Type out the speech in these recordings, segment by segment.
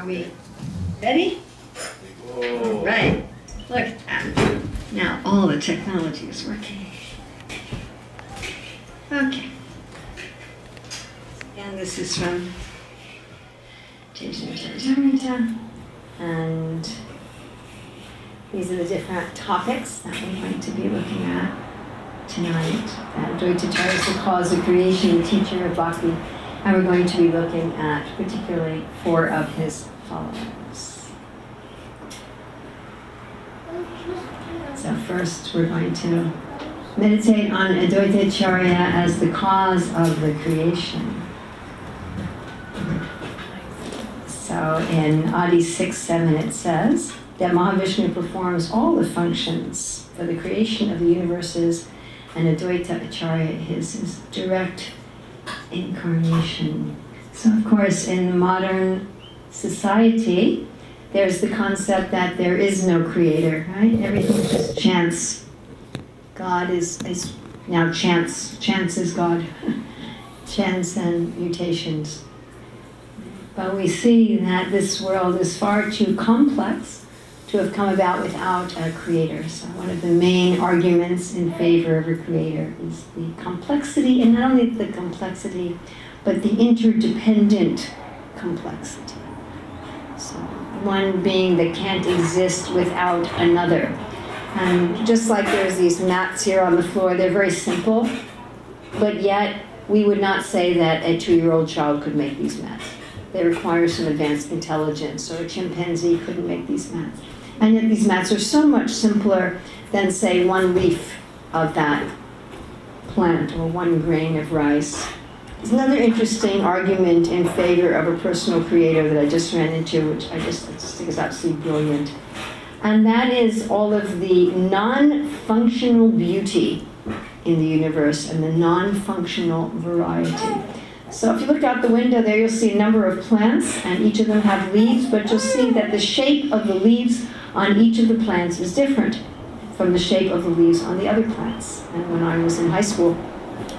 Are we ready? All right. Look at that. Now all the technology is working. Okay. And this is from Advaita, and these are the different topics that we're going to be looking at tonight. Advaita Acarya is the cause of creation, the teacher of bhakti, and we're going to be looking at particularly 4 of his followers. So first we're going to meditate on Advaita Acarya as the cause of the creation. So in Adi 6:7 it says that Mahavishnu performs all the functions for the creation of the universes, and Advaita Acarya is his direct incarnation. So of course in modern society there's the concept that there is no creator, right? Everything is just chance. God is now chance. Chance is God. Chance and mutations. But we see that this world is far too complex to have come about without a creator. So one of the main arguments in favor of a creator is the complexity, and not only the complexity, but the interdependent complexity. So one being that can't exist without another. And just like there's these mats here on the floor, they're very simple, but yet we would not say that a 2-year-old child could make these mats. They require some advanced intelligence, or a chimpanzee couldn't make these mats. And yet these mats are so much simpler than, say, 1 leaf of that plant or 1 grain of rice. There's another interesting argument in favor of a personal creator that I just ran into, which I just think is absolutely brilliant. And that is all of the non-functional beauty in the universe and the non-functional variety. So if you look out the window there, you'll see a number of plants, and each of them have leaves, but you'll see that the shape of the leaves on each of the plants is different from the shape of the leaves on the other plants. And when I was in high school,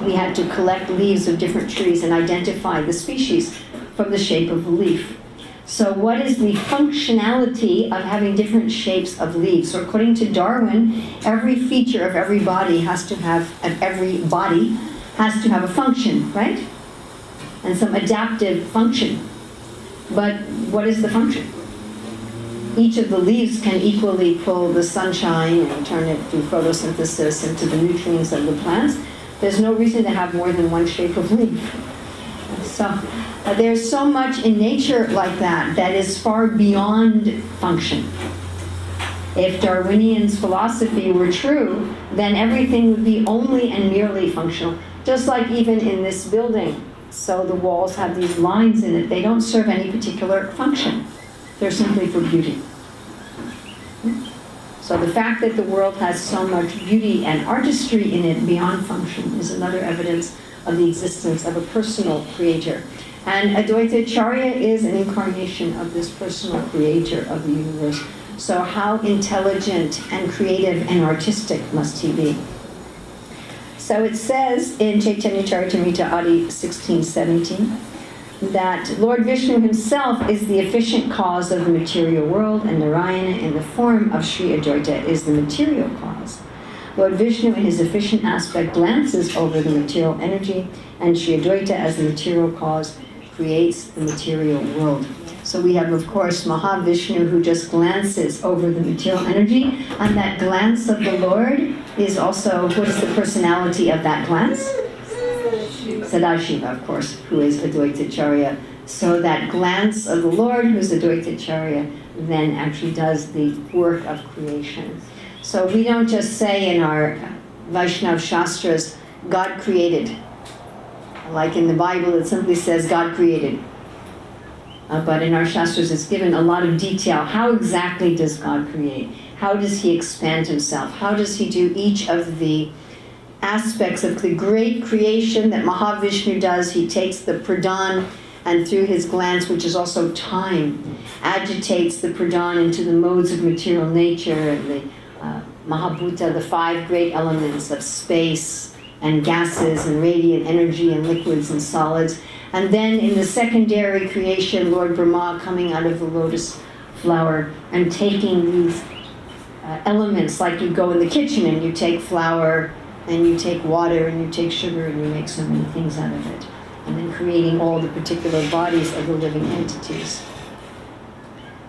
we had to collect leaves of different trees and identify the species from the shape of the leaf. So what is the functionality of having different shapes of leaves? So according to Darwin, every feature of every body has to have a function, right? And some adaptive function. But what is the function? Each of the leaves can equally pull the sunshine and turn it through photosynthesis into the nutrients of the plants. There's no reason to have more than 1 shape of leaf. So there's so much in nature like that that is far beyond function. If Darwinian's philosophy were true, then everything would be only and merely functional. Just like even in this building. So the walls have these lines in it. They don't serve any particular function. They're simply for beauty. So the fact that the world has so much beauty and artistry in it beyond function is another evidence of the existence of a personal creator. And Advaita Acarya is an incarnation of this personal creator of the universe. So how intelligent and creative and artistic must he be? So it says in Chaitanya Charitamrita Adi 16:17 that Lord Vishnu himself is the efficient cause of the material world, and Narayana in the form of Sri Advaita is the material cause. Lord Vishnu in his efficient aspect glances over the material energy, and Sri Advaita as the material cause creates the material world. So we have, of course, Mahavishnu who just glances over the material energy, and that glance of the Lord is also, what is the personality of that glance? Sadashiva, of course, who is Advaita Acarya. So that glance of the Lord, who's Advaita Acarya, then actually does the work of creation. So we don't just say in our Vaishnav Shastras, God created. Like in the Bible, it simply says God created. But in our Shastras, it's given a lot of detail. How exactly does God create? How does he expand himself? How does he do each of the aspects of the great creation that Mahavishnu does? He takes the pradhan, and through his glance, which is also time, agitates the pradhan into the modes of material nature, and the Mahabhuta, the 5 great elements of space, and gases and radiant energy and liquids and solids. And then in the secondary creation, Lord Brahma coming out of the lotus flower and taking these elements, like you go in the kitchen and you take flour and you take water and you take sugar and you make so many things out of it. And then creating all the particular bodies of the living entities.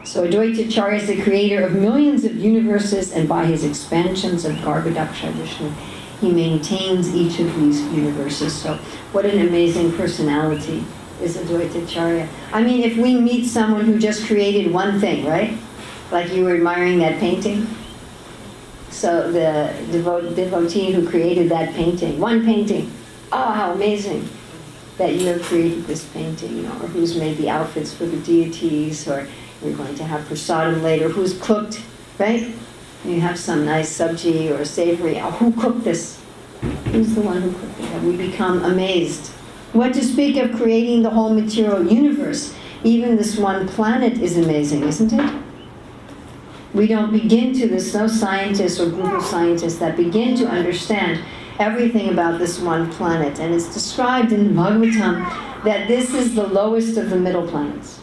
So Advaita Acharya is the creator of millions of universes, and by his expansions of Garbhodaksha Vishnu, he maintains each of these universes. So what an amazing personality is Advaita Acharya. I mean, if we meet someone who just created one thing, right? Like you were admiring that painting. So the devotee who created that painting, one painting, oh, how amazing that you have created this painting, you know, or who's made the outfits for the deities, or you're going to have prasadam later, who's cooked, right? You have some nice sabji or savory. Oh, who cooked this? Who's the one who cooked it? And we become amazed. What to speak of creating the whole material universe? Even this one planet is amazing, isn't it? We don't begin to, there's no scientist or group of scientists that begin to understand everything about this one planet. And it's described in the Bhagavatam that this is the lowest of the middle planets.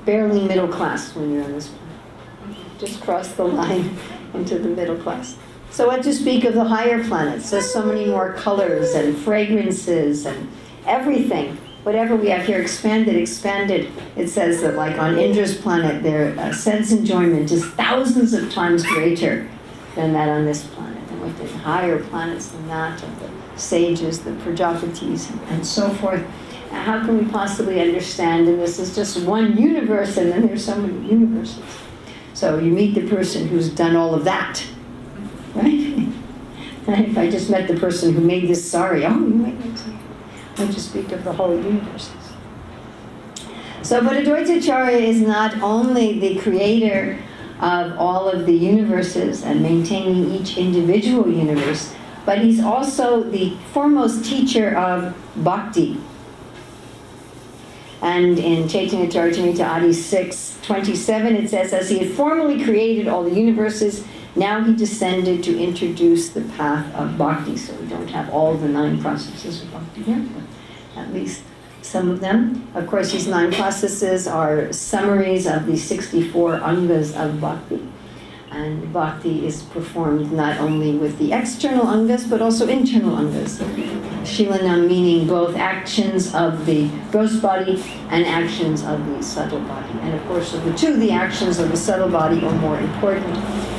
Barely middle class when you're on this planet. Just cross the line into the middle class. So what to speak of the higher planets? There's so many more colors and fragrances and everything. Whatever we have here, expanded. It says that like on Indra's planet, their sense enjoyment is thousands of times greater than that on this planet. And with the higher planets than that, of the sages, the Prajapatis, and so forth. How can we possibly understand? And this is just one universe, and then there's so many universes. So you meet the person who's done all of that, right? And if I just met the person who made this sari, oh, you made that sari. I just speak of the whole universes. So, but Advaita Acharya is not only the creator of all of the universes and maintaining each individual universe, but he's also the foremost teacher of bhakti. And in Chaitanya Charitamrita Adi 6:27, it says, as he had formerly created all the universes, now he descended to introduce the path of bhakti. So we don't have all the 9 processes of bhakti here, but at least some of them. Of course, these 9 processes are summaries of the 64 angas of bhakti. And bhakti is performed not only with the external angas, but also internal angas. Shilanam meaning both actions of the gross body and actions of the subtle body. And of course, of the two, the actions of the subtle body are more important.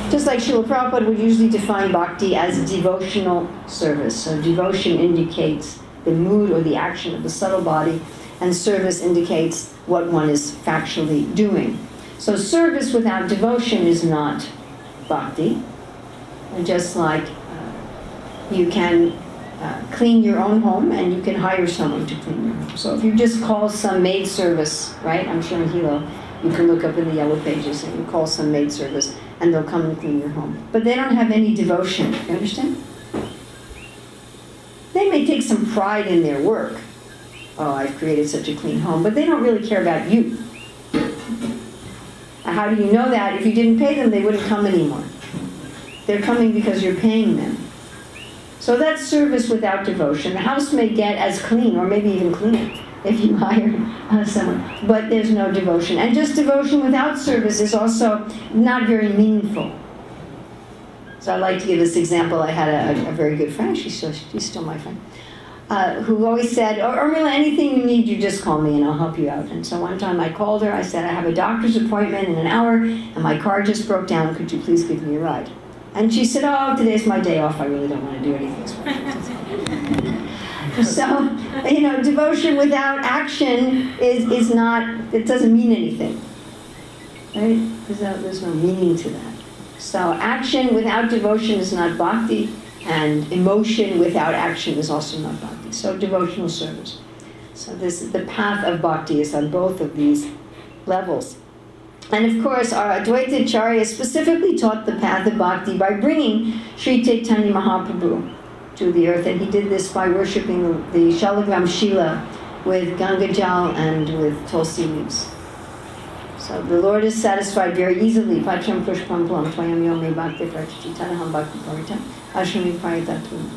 Just like Srila Prabhupada would usually define bhakti as devotional service. So devotion indicates the mood or the action of the subtle body, and service indicates what one is factually doing. So service without devotion is not bhakti. And just like you can clean your own home and you can hire someone to clean your home. So if you just call some maid service, right? I'm sure in Hilo you can look up in the yellow pages and you call some maid service and they'll come and clean your home. But they don't have any devotion, you understand? They may take some pride in their work. Oh, I've created such a clean home, but they don't really care about you. How do you know that? If you didn't pay them, they wouldn't come anymore. They're coming because you're paying them. So that's service without devotion. The house may get as clean, or maybe even cleaner, if you hire someone. But there's no devotion. And just devotion without service is also not very meaningful. So I like to give this example. I had a very good friend, she's still my friend, who always said, Urmila, anything you need, you just call me and I'll help you out. And so one time I called her, I said, I have a doctor's appointment in an hour and my car just broke down, could you please give me a ride? And she said, oh, today's my day off, I really don't want to do anything. So, you know, devotion without action is not, it doesn't mean anything. Right? There's no meaning to that. So action without devotion is not bhakti, and emotion without action is also not bhakti. So devotional service. So the path of bhakti is on both of these levels. And of course, our Advaita Acharya specifically taught the path of bhakti by bringing Sri Chaitanya Mahaprabhu to the earth. And he did this by worshipping the Shalagram Shila with Ganga Jal and with Tulsi leaves. So the Lord is satisfied very easily. Pacham Pushpam Plam Twayam Yome Bhakti Prachiti Tanaham Bhakti Paritam Ashrami Paritatu.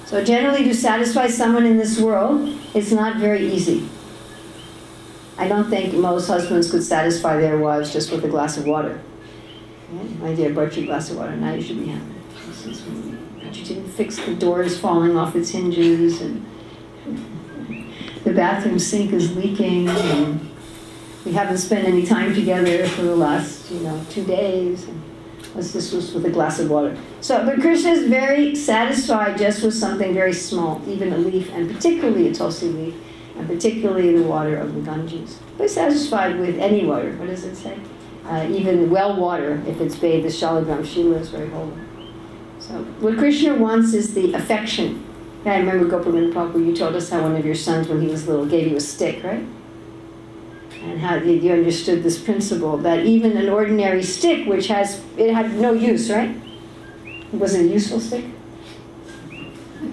So generally, to satisfy someone in this world, it's not very easy. I don't think most husbands could satisfy their wives just with a glass of water. Okay? My dear, I brought you a glass of water, now you should be happy. But you didn't fix the doors falling off its hinges, and the bathroom sink is leaking, and we haven't spent any time together for the last, 2 days. And this was with a glass of water. So, but Krishna is very satisfied just with something very small, even a leaf, and particularly a tulsi leaf, and particularly the water of the Ganges. But he's satisfied with any water. What does it say? Even well water, if it's bathed, the Shalagram Shila is very holy. So, what Krishna wants is the affection. I remember Gopalin Prabhu, you told us how one of your sons, when he was little, gave you a stick, right? And how you understood this principle that even an ordinary stick, it had no use, right? Was it a useful stick?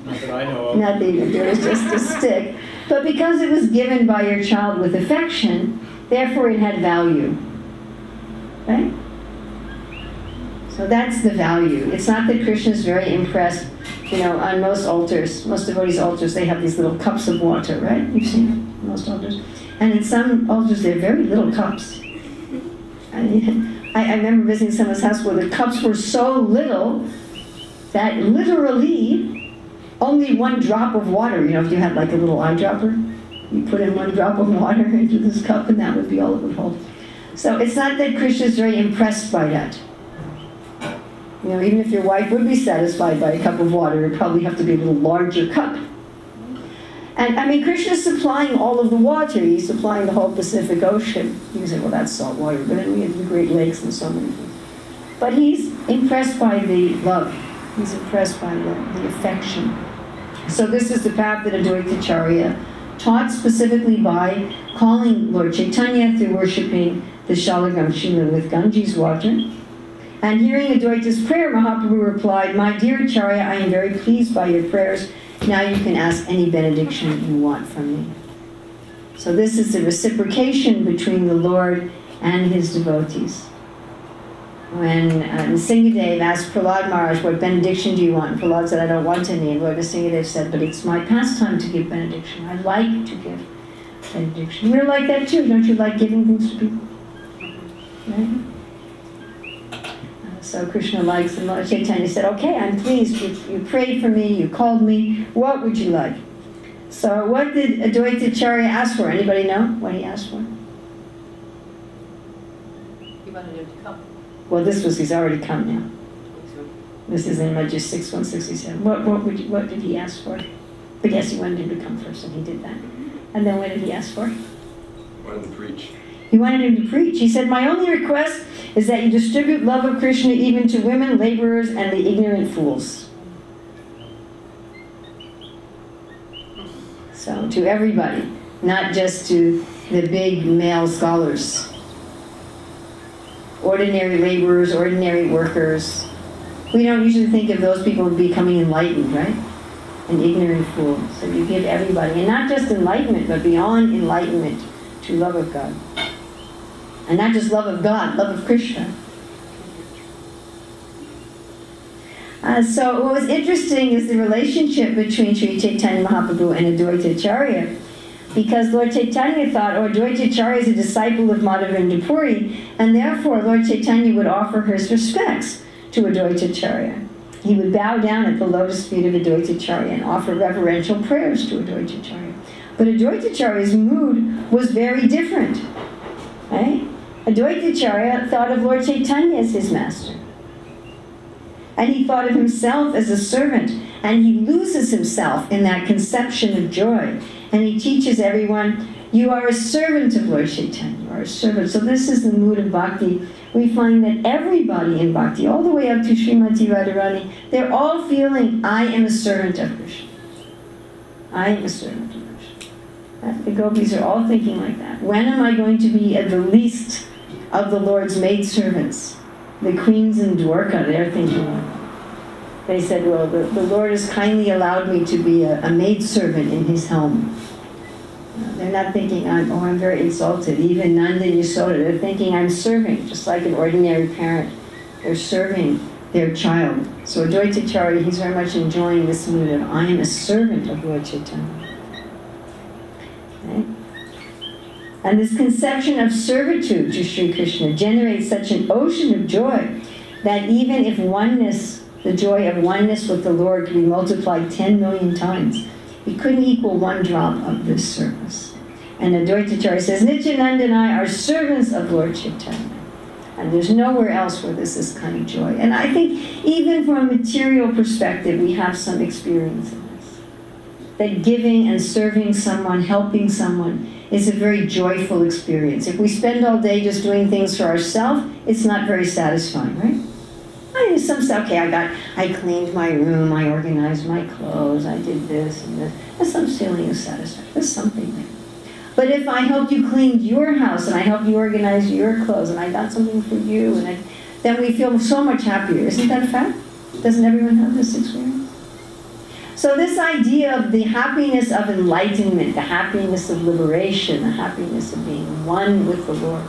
Not that I know of. Not even, it was just a stick. But because it was given by your child with affection, therefore it had value, right? So that's the value. It's not that Krishna is very impressed, on most altars, most devotees' altars, they have these little cups of water, right? You've seen it, most altars. And in some altars, they're very little cups. I remember visiting someone's house where the cups were so little that literally only one drop of water, if you had like a little eyedropper, you put in one drop of water into this cup and that would be all it would hold. So it's not that Krishna is very impressed by that. Even if your wife would be satisfied by a cup of water, it'd probably have to be a little larger cup. And Krishna is supplying all of the water. He's supplying the whole Pacific Ocean. You can say, well, that's salt water, but then we have the Great Lakes and so many things. But he's impressed by the love. He's impressed by the affection. So this is the path that Advaita Acharya taught specifically by calling Lord Chaitanya through worshipping the Shalagram Shila with Ganges water. And hearing Advaita's prayer, Mahaprabhu replied, "My dear Acharya, I am very pleased by your prayers. Now you can ask any benediction you want from me." So this is the reciprocation between the Lord and his devotees. When Nrsingadev asked Prahlad Maharaj, "What benediction do you want?" And Prahlad said, "I don't want any." And Lord Nrsingadev said, "But it's my pastime to give benediction. I like to give benediction." We're like that too. Don't you like giving things to people? Right? So Krishna likes, and Lord Chaitanya said, "Okay, I'm pleased. You prayed for me, you called me. What would you like?" So what did Advaita Acharya ask for? Anybody know what he asked for? He wanted him to come. Well, he's already come now. This is in Majjhis 6:167. What did he ask for? But yes, he wanted him to come first, and he did that. And then what did he ask for? Wanted to preach. He wanted him to preach. He said, "My only request is that you distribute love of Krishna even to women, laborers, and the ignorant fools." So, to everybody, not just to the big male scholars. Ordinary laborers, ordinary workers. We don't usually think of those people as becoming enlightened, right? An ignorant fool. So you give everybody, and not just enlightenment, but beyond enlightenment, to love of God. And not just love of God, love of Krishna. So what was interesting is the relationship between Sri Chaitanya Mahaprabhu and Advaita Acharya. Because Lord Chaitanya thought, Advaita Acharya is a disciple of Madhavendra Puri, and therefore Lord Chaitanya would offer his respects to Advaita Acharya. He would bow down at the lotus feet of Advaita Acharya and offer reverential prayers to Advaita Acharya. But Advaita Acharya's mood was very different. Right? Advaita Acharya thought of Lord Chaitanya as his master. And he thought of himself as a servant. And he loses himself in that conception of joy. And he teaches everyone, you are a servant of Lord Chaitanya. You are a servant. So this is the mood of bhakti. We find that everybody in bhakti, all the way up to Srimati Radharani, they're all feeling, I am a servant of Krishna. I am a servant of Krishna. The gopis are all thinking like that. When am I going to be at the least of the Lord's maidservants? The queens in Dwarka, they're thinking like that. They said, well, the Lord has kindly allowed me to be a maidservant in his home. They're not thinking, I'm very insulted. Even Nanda and Yasoda, they're thinking I'm serving, just like an ordinary parent. They're serving their child. So Advaita Acharya, he's very much enjoying this mood of, I am a servant of Lord Chaitanya. Okay? And this conception of servitude to Sri Krishna generates such an ocean of joy that even if oneness, the joy of oneness with the Lord, could be multiplied 10 million times, it couldn't equal one drop of this service. And Advaita Acharya says, Nityananda and I are servants of Lord Chaitanya. And there's nowhere else where there's this kind of joy. And I think even from a material perspective, we have some experience in this. That giving and serving someone, helping someone, is a very joyful experience. If we spend all day just doing things for ourselves, it's not very satisfying, right? I do some stuff, okay, I cleaned my room, I organized my clothes, I did this and this. There's some feeling of satisfaction. There's something there. But if I helped you clean your house, and I helped you organize your clothes, and I got something for you, then we feel so much happier. Isn't that a fact? Doesn't everyone have this experience? So this idea of the happiness of enlightenment, the happiness of liberation, the happiness of being one with the Lord,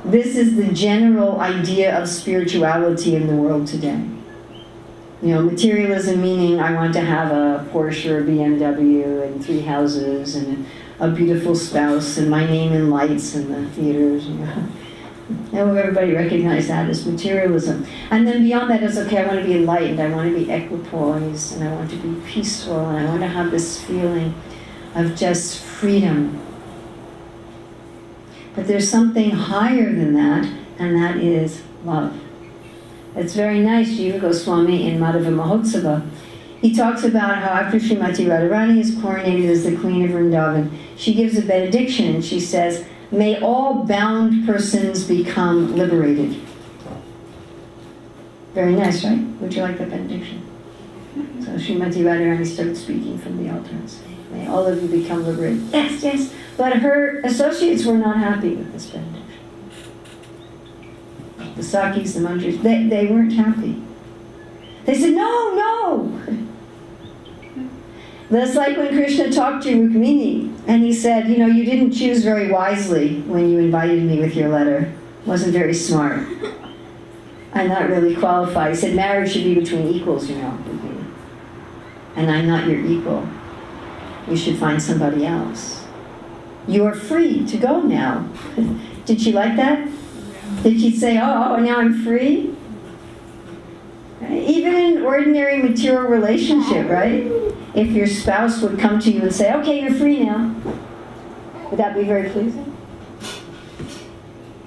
this is the general idea of spirituality in the world today. You know, materialism meaning I want to have a Porsche or a BMW and 3 houses and a beautiful spouse and my name in lights in the theaters. You know. Now everybody recognize that as materialism. And then beyond that is, okay, I want to be enlightened, I want to be equipoised, and I want to be peaceful, and I want to have this feeling of just freedom. But there's something higher than that, and that is love. It's very nice, Jiva Goswami in Madhava Mahotsava. He talks about how after Srimati Radharani is coronated as the Queen of Vrindavan, she gives a benediction and she says, may all bound persons become liberated. Very nice, right? Would you like that benediction? So Srimati Radharani started speaking from the altar and saying, may all of you become liberated. Yes, yes. But her associates were not happy with this benediction. The Sakis, the Mantris, they weren't happy. They said, no, no. That's like when Krishna talked to Rukmini, and he said, you know, you didn't choose very wisely when you invited me with your letter. Wasn't very smart. I'm not really qualified. He said, marriage should be between equals, you know, Rukmini. And I'm not your equal. You should find somebody else. You're free to go now. Did she like that? Did she say, oh, now I'm free? Right? Even in an ordinary material relationship, right? If your spouse would come to you and say, okay, you're free now, would that be very pleasing?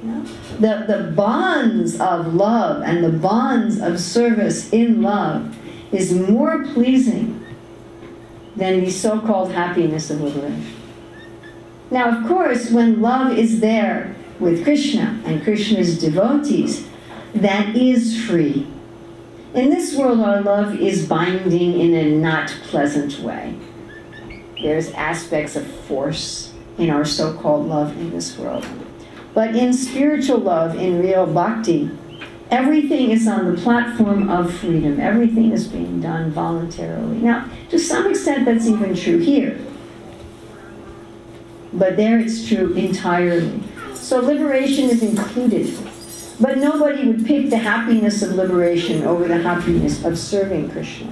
No? The bonds of love and the bonds of service in love is more pleasing than the so-called happiness of liberation. Now, of course, when love is there with Krishna and Krishna's devotees, that is free. In this world, our love is binding in a not pleasant way. There's aspects of force in our so-called love in this world. But in spiritual love, in real bhakti, everything is on the platform of freedom. Everything is being done voluntarily. Now, to some extent, that's even true here. But there it's true entirely. So liberation is included. But nobody would pick the happiness of liberation over the happiness of serving Krishna.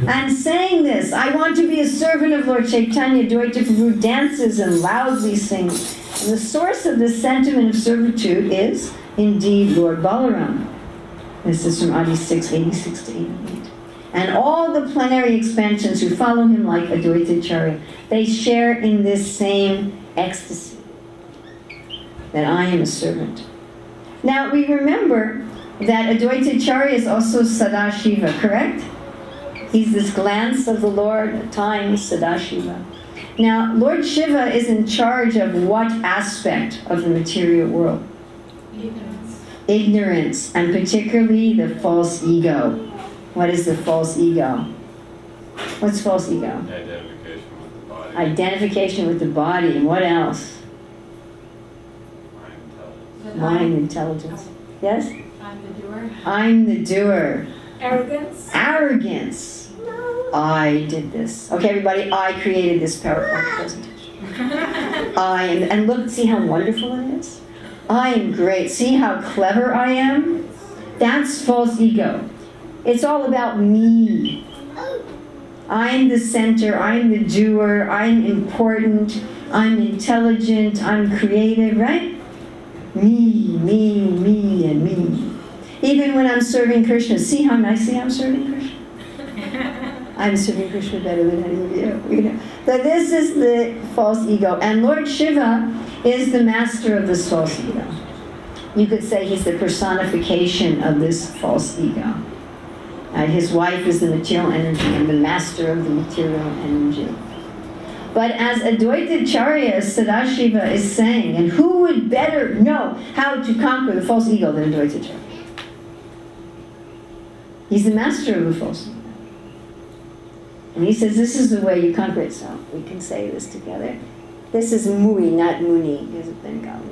And saying this, I want to be a servant of Lord Chaitanya, Advaita Prabhu dances and loudly sings. And the source of this sentiment of servitude is indeed Lord Balaram. This is from Adi 6, 86 to 88. And all the plenary expansions who follow him like Advaita Acharya, they share in this same ecstasy, that I am a servant. Now we remember that Advaita Acharya is also Sadashiva, correct? He's this glance of the Lord at times, Sadashiva. Now Lord Shiva is in charge of what aspect of the material world? Ignorance. Ignorance, and particularly the false ego. What is the false ego? What's false ego? Identification with the body. Identification with the body. And what else? Mind intelligence. Yes? I'm the doer. I'm the doer. Arrogance. Arrogance. I did this. Okay, everybody, I created this PowerPoint presentation. And look, see how wonderful it is? I am great. See how clever I am? That's false ego. It's all about me. I'm the center, I'm the doer, I'm important, I'm intelligent, I'm creative, right? Me, and me. Even when I'm serving Krishna, see how nicely I'm serving Krishna? I'm serving Krishna better than any of you. So this is the false ego. And Lord Shiva is the master of this false ego. You could say he's the personification of this false ego. His wife is the material energy and the master of the material energy. But as Advaita Acarya Sadashiva is saying, and who would better know how to conquer the false ego than Advaita Acarya? He's the master of the false ego. And he says this is the way you conquer it. So we can say this together. This is Mui, not Muni, because of Bengali.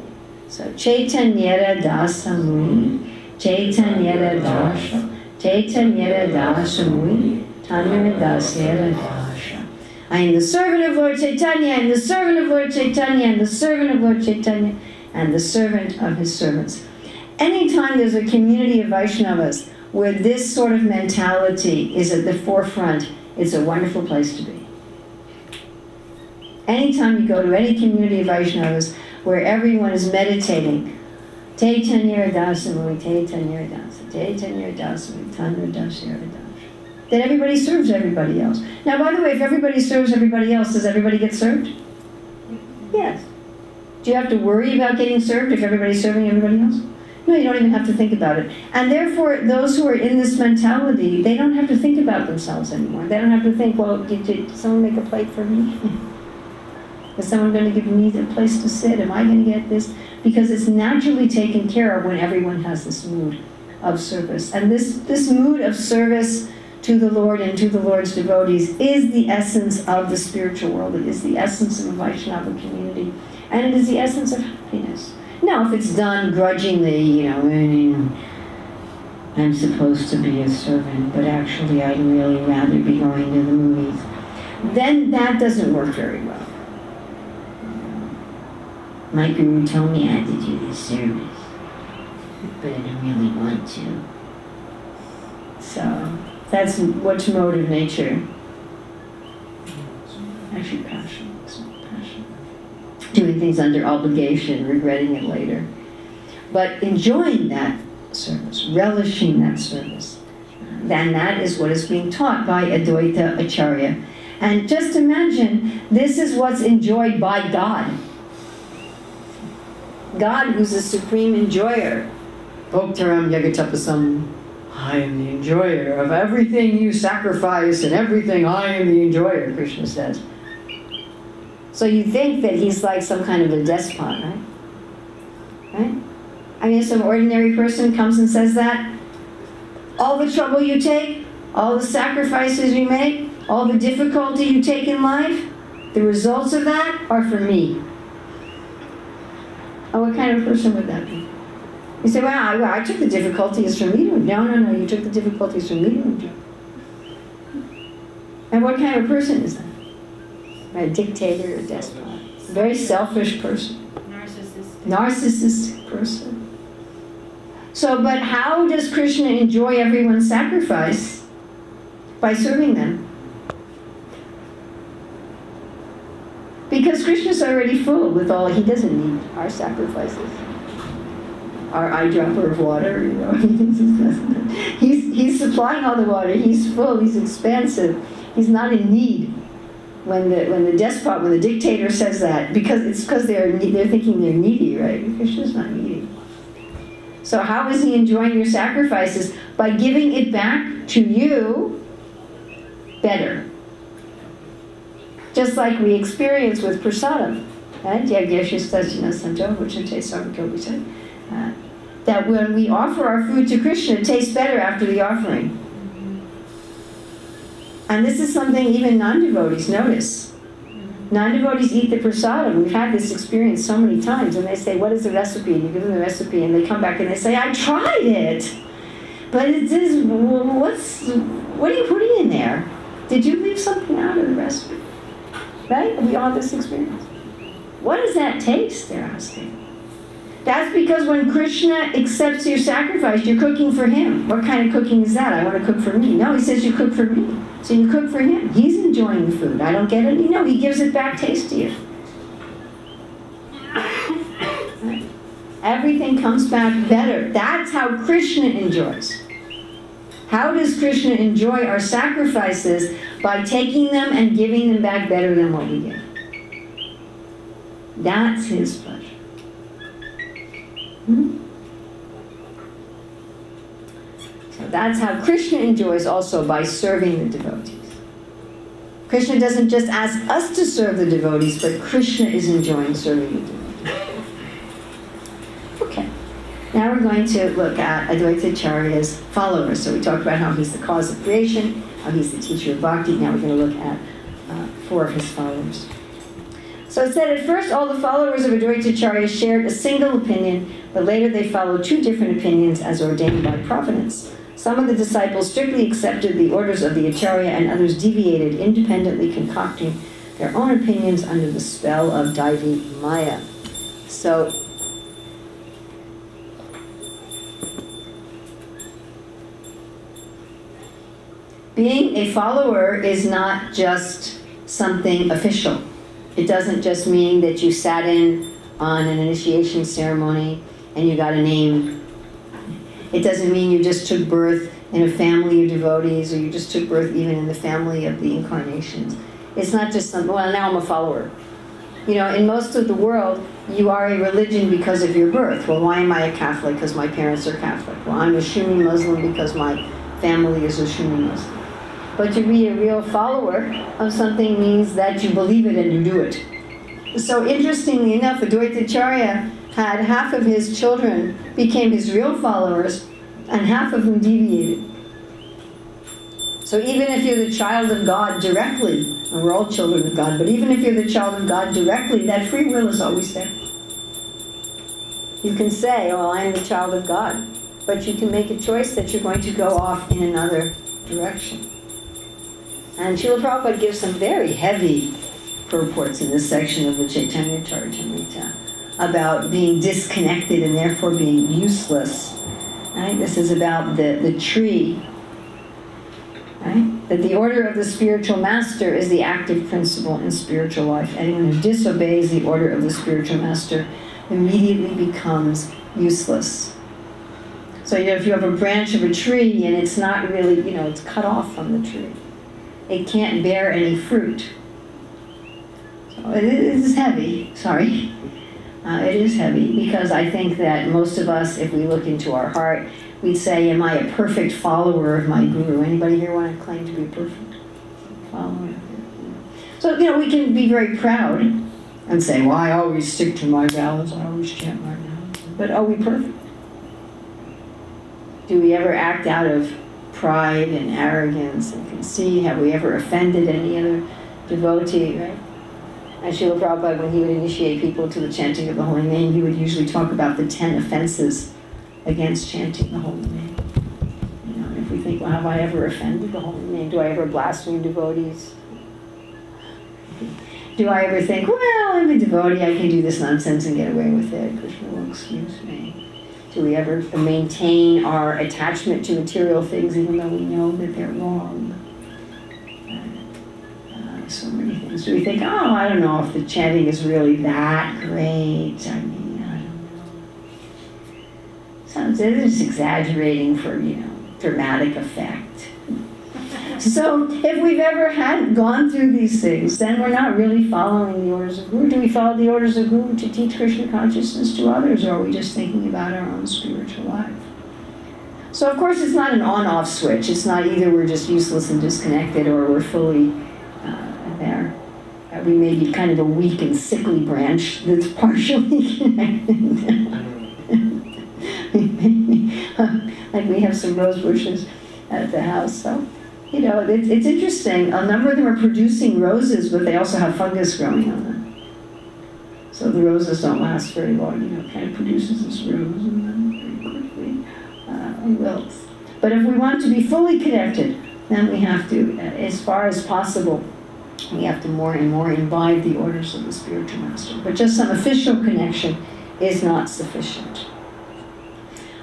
So Chaitanyara Dasa Muni, Chaitanyara Dasa. Chaitanyara Dasa Muni, Tanyara Dasyara Dasha. I am the servant of Lord Chaitanya, I am the servant of Lord Chaitanya, I am the servant of Lord Chaitanya, and the servant of his servants. Anytime there's a community of Vaishnavas where this sort of mentality is at the forefront, it's a wonderful place to be. Anytime you go to any community of Vaishnavas where everyone is meditating, Chaitanya Dasa Muni, Chaitanya Dasa, Chaitanya Dasa Muni, Tanyara Dasyara Dasha. Then everybody serves everybody else. Now, by the way, if everybody serves everybody else, does everybody get served? Yes. Do you have to worry about getting served if everybody's serving everybody else? No, you don't even have to think about it. And therefore, those who are in this mentality, they don't have to think about themselves anymore. They don't have to think, well, did someone make a plate for me? Is someone going to give me a place to sit? Am I going to get this? Because it's naturally taken care of when everyone has this mood of service. And this mood of service to the Lord and to the Lord's devotees is the essence of the spiritual world. It is the essence of a Vaishnava community. And it is the essence of happiness. Now, if it's done grudgingly, I'm supposed to be a servant, but actually I'd really rather be going to the movies, then that doesn't work very well. My guru told me I had to do this service, but I don't really want to. So, that's what's motive nature. Actually, passion. It's not passion. Doing things under obligation, regretting it later. But enjoying that service, relishing that service. Then that is what is being taught by Advaita Acarya. And just imagine, this is what's enjoyed by God. God, who's the supreme enjoyer. Bhoktaram Yagatapasam. I am the enjoyer of everything you sacrifice and everything I am the enjoyer, Krishna says. So you think that he's like some kind of a despot, right? Right? I mean, some ordinary person comes and says that. All the trouble you take, all the sacrifices you make, all the difficulty you take in life, the results of that are for me. Oh, what kind of person would that be? You say, well, I took the difficulties from me to enjoy. No, you took the difficulties from me to enjoy. And what kind of person is that? A dictator, a despot. A very selfish person. Narcissistic person. So, but how does Krishna enjoy everyone's sacrifice? By serving them. Because Krishna's already full with all, he doesn't need our sacrifices. Our eyedropper of water, he's supplying all the water, he's full, he's expansive, he's not in need. When the despot, when the dictator says that, because they're thinking they're needy, right? Krishna's not needy. So how is he enjoying your sacrifices? By giving it back to you better. Just like we experience with prasadam, right? That when we offer our food to Krishna, it tastes better after the offering. And this is something even non-devotees notice. Non-devotees eat the prasadam. We've had this experience so many times, and they say, what is the recipe? And you give them the recipe, and they come back and they say, I tried it, but it is, what are you putting in there? Did you leave something out of the recipe? Right? We all have this experience. What does that taste, they're asking? That's because when Krishna accepts your sacrifice, you're cooking for him. What kind of cooking is that? I want to cook for me. No, he says you cook for me. So you cook for him. He's enjoying the food. I don't get it. No, he gives it back taste to you. Everything comes back better. That's how Krishna enjoys. How does Krishna enjoy our sacrifices? By taking them and giving them back better than what we give. That's his pleasure. So that's how Krishna enjoys, also by serving the devotees. Krishna doesn't just ask us to serve the devotees, but Krishna is enjoying serving the devotees. Okay. Now we're going to look at Advaita Acharya's followers. So we talked about how he's the cause of creation, how he's the teacher of bhakti. Now we're going to look at 4 of his followers. So it said, at first all the followers of Advaita Acharya shared a single opinion, but later they followed 2 different opinions as ordained by Providence. Some of the disciples strictly accepted the orders of the Acharya, and others deviated, independently concocting their own opinions under the spell of Daivi Maya. So being a follower is not just something official. It doesn't just mean that you sat in on an initiation ceremony and you got a name. It doesn't mean you just took birth in a family of devotees, or you just took birth even in the family of the incarnations. It's not just something, well, now I'm a follower. You know, in most of the world, you are a religion because of your birth. Well, why am I a Catholic? Because my parents are Catholic. Well, I'm a Sunni Muslim because my family is a Sunni Muslim. But to be a real follower of something means that you believe it and you do it. So interestingly enough, Advaita Acharya had half of his children became his real followers, and half of them deviated. So even if you're the child of God directly, and we're all children of God, but even if you're the child of God directly, that free will is always there. You can say, oh, I'm the child of God, but you can make a choice that you're going to go off in another direction. And Srila Prabhupada gives some very heavy purports in this section of the Chaitanya Charitamrita about being disconnected and therefore being useless. Right? This is about the tree. Right? That the order of the spiritual master is the active principle in spiritual life. Anyone who disobeys the order of the spiritual master immediately becomes useless. So if you have a branch of a tree and it's not really, it's cut off from the tree, it can't bear any fruit. So it is heavy, sorry. It is heavy, because I think that most of us, if we look into our heart, we'd say, am I a perfect follower of my guru? Anybody here want to claim to be a perfect follower? So, we can be very proud and say, well, I always stick to my vows, I always chant my vows. But are we perfect? Do we ever act out of pride and arrogance and conceit? Have we ever offended any other devotee, right? And Srila Prabhupada, when he would initiate people to the chanting of the holy name, he would usually talk about the 10 offenses against chanting the holy name. And if we think, well, have I ever offended the holy name? Do I ever blaspheme devotees? Do I ever think, well, I'm a devotee, I can do this nonsense and get away with it, Krishna will excuse me? Do we ever maintain our attachment to material things even though we know that they're wrong? So many things. Do we think, oh, I don't know if the chanting is really that great? I mean, I don't know. So they're just exaggerating for, dramatic effect. So if we've ever gone through these things, then we're not really following the orders of Guru. Do we follow the orders of Guru to teach Krishna consciousness to others, or are we just thinking about our own spiritual life? So of course it's not an on-off switch. It's not either we're just useless and disconnected, or we're fully there. We may be kind of a weak and sickly branch that's partially connected. Like we have some rose bushes at the house, so it's interesting. A number of them are producing roses, but they also have fungus growing on them. So the roses don't last very long. It kind of produces this rose and then very quickly wilts. But if we want to be fully connected, then we have to, as far as possible, we have to more and more imbibe the orders of the spiritual master. But just some official connection is not sufficient.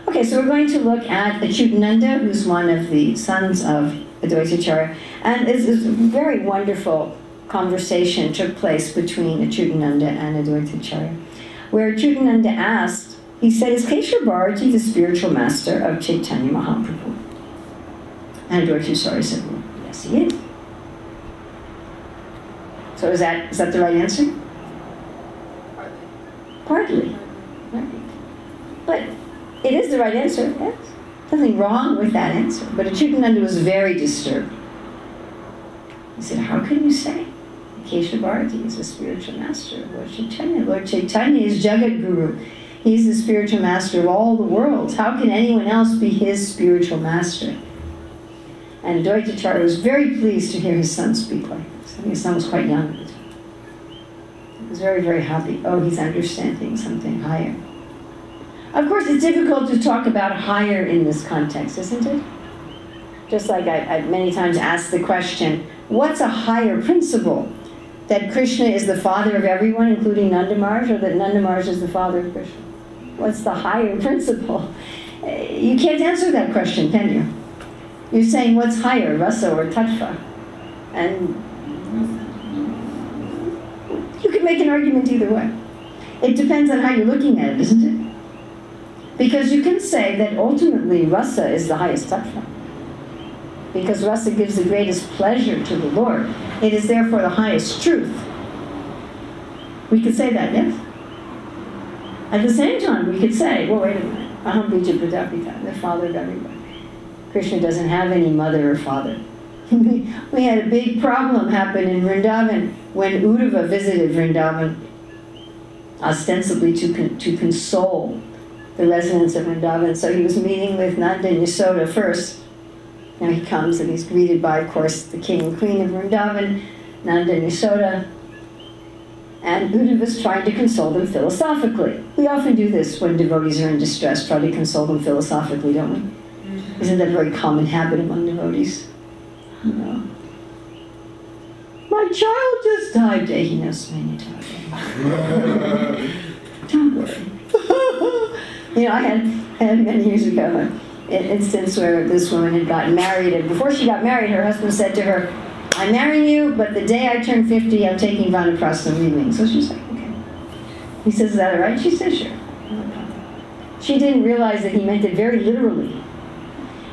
Okay, so we're going to look at Achyutananda, who's one of the sons of Advaita Acarya. And this very wonderful conversation took place between Achyutananda and Advaita Acarya, where Achyutananda asked, he said, is Keshava Bharati the spiritual master of Chaitanya Mahaprabhu? And Advaita Acarya said, well, yes, he is. So is that the right answer? Partly. Right. But it is the right answer, yes. Nothing wrong with that answer. But Achyutananda was very disturbed. He said, how can you say Keshava Bharati is the spiritual master of Lord Chaitanya? Lord Chaitanya is Jagat Guru. He's the spiritual master of all the worlds. How can anyone else be his spiritual master? And Advaita Acarya was very pleased to hear his son speak like this. I think his son was quite young at the time. He was very, very happy. Oh, he's understanding something higher. Of course, it's difficult to talk about higher in this context, isn't it? Just like I many times asked the question, what's a higher principle? That Krishna is the father of everyone, including Nanda Maharaj, or that Nanda Maharaj is the father of Krishna? What's the higher principle? You can't answer that question, can you? You're saying what's higher, rasa or tattva? And you can make an argument either way. It depends on how you're looking at it, isn't it? Because you can say that ultimately rasa is the highest tattva. Because rasa gives the greatest pleasure to the Lord. It is therefore the highest truth. We could say that, yes? At the same time, we could say, well, wait a minute, Aham Bija Pradapita, the father of everybody. Krishna doesn't have any mother or father. We had a big problem happen in Vrindavan when Uddhava visited Vrindavan, ostensibly to console the residents of Vrindavan. So he was meeting with Nanda and Yasoda first. Now he comes and he's greeted by, of course, the king and queen of Vrindavan, Nanda and Yasoda. And Uddhava's trying to console them philosophically. We often do this when devotees are in distress, try to console them philosophically, don't we? Mm-hmm. Isn't that a very common habit among devotees? You know. My child just died, Don't worry. You know, I had many years ago an instance where this woman had gotten married, and before she got married, her husband said to her, I'm marrying you, but the day I turn 50, I'm taking Vanaprastha leaving. So she's like, okay. He says, is that all right? She says, sure. She didn't realize that he meant it very literally.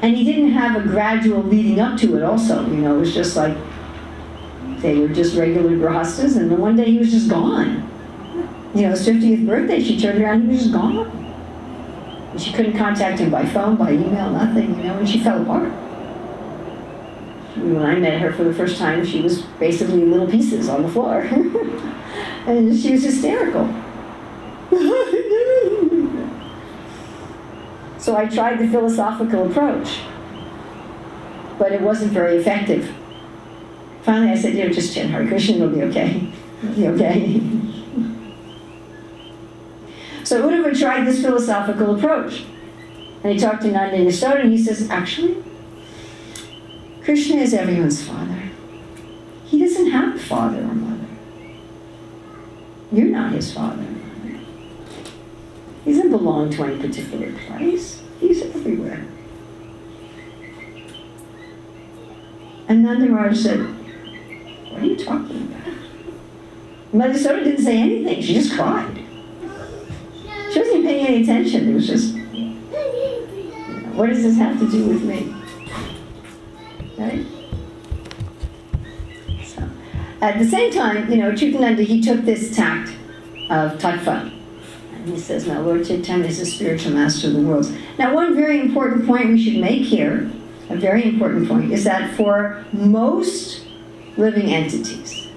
And he didn't have a gradual leading up to it also. You know, it was just like, they were just regular grahastas, and then one day he was just gone. You know, his 50th birthday, she turned around, he was just gone. And she couldn't contact him by phone, by email, nothing, you know, and she fell apart. When I met her for the first time, she was basically little pieces on the floor. And she was hysterical. So I tried the philosophical approach, but it wasn't very effective. Finally I said, you know, just chant Hare Krishna, it'll be okay. It'll be okay. So Uddhava tried this philosophical approach. And he talked to Nanda and Yasoda, and he says, actually, Krishna is everyone's father. He doesn't have a father or mother. You're not his father or mother. He doesn't belong to any particular place. He's everywhere. And Nanda Maharaj said, what are you talking about? Mother Yasoda didn't say anything. She just cried. She wasn't even paying any attention. It was just, what does this have to do with me? Right? So, at the same time, you know, Achyutananda, he took this tact of tattva. And he says, now, Lord Chaitanya is the spiritual master of the worlds. Now, one very important point we should make here, a very important point, is that for most living entities,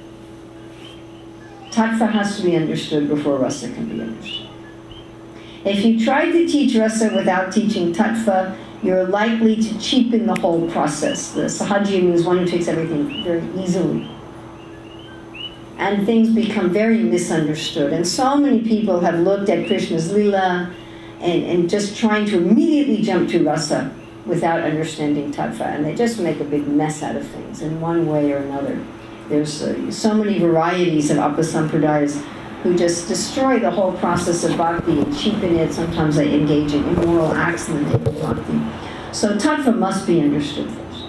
tattva has to be understood before rasa can be understood. If you try to teach rasa without teaching tattva, you're likely to cheapen the whole process. The sahaja means one who takes everything very easily. And things become very misunderstood. And so many people have looked at Krishna's lila and just trying to immediately jump to rasa without understanding tattva. And they just make a big mess out of things in one way or another. There's so many varieties of apasampradayas. who just destroy the whole process of bhakti and cheapen it. Sometimes they engage in immoral acts in the name of bhakti. So tattva must be understood first.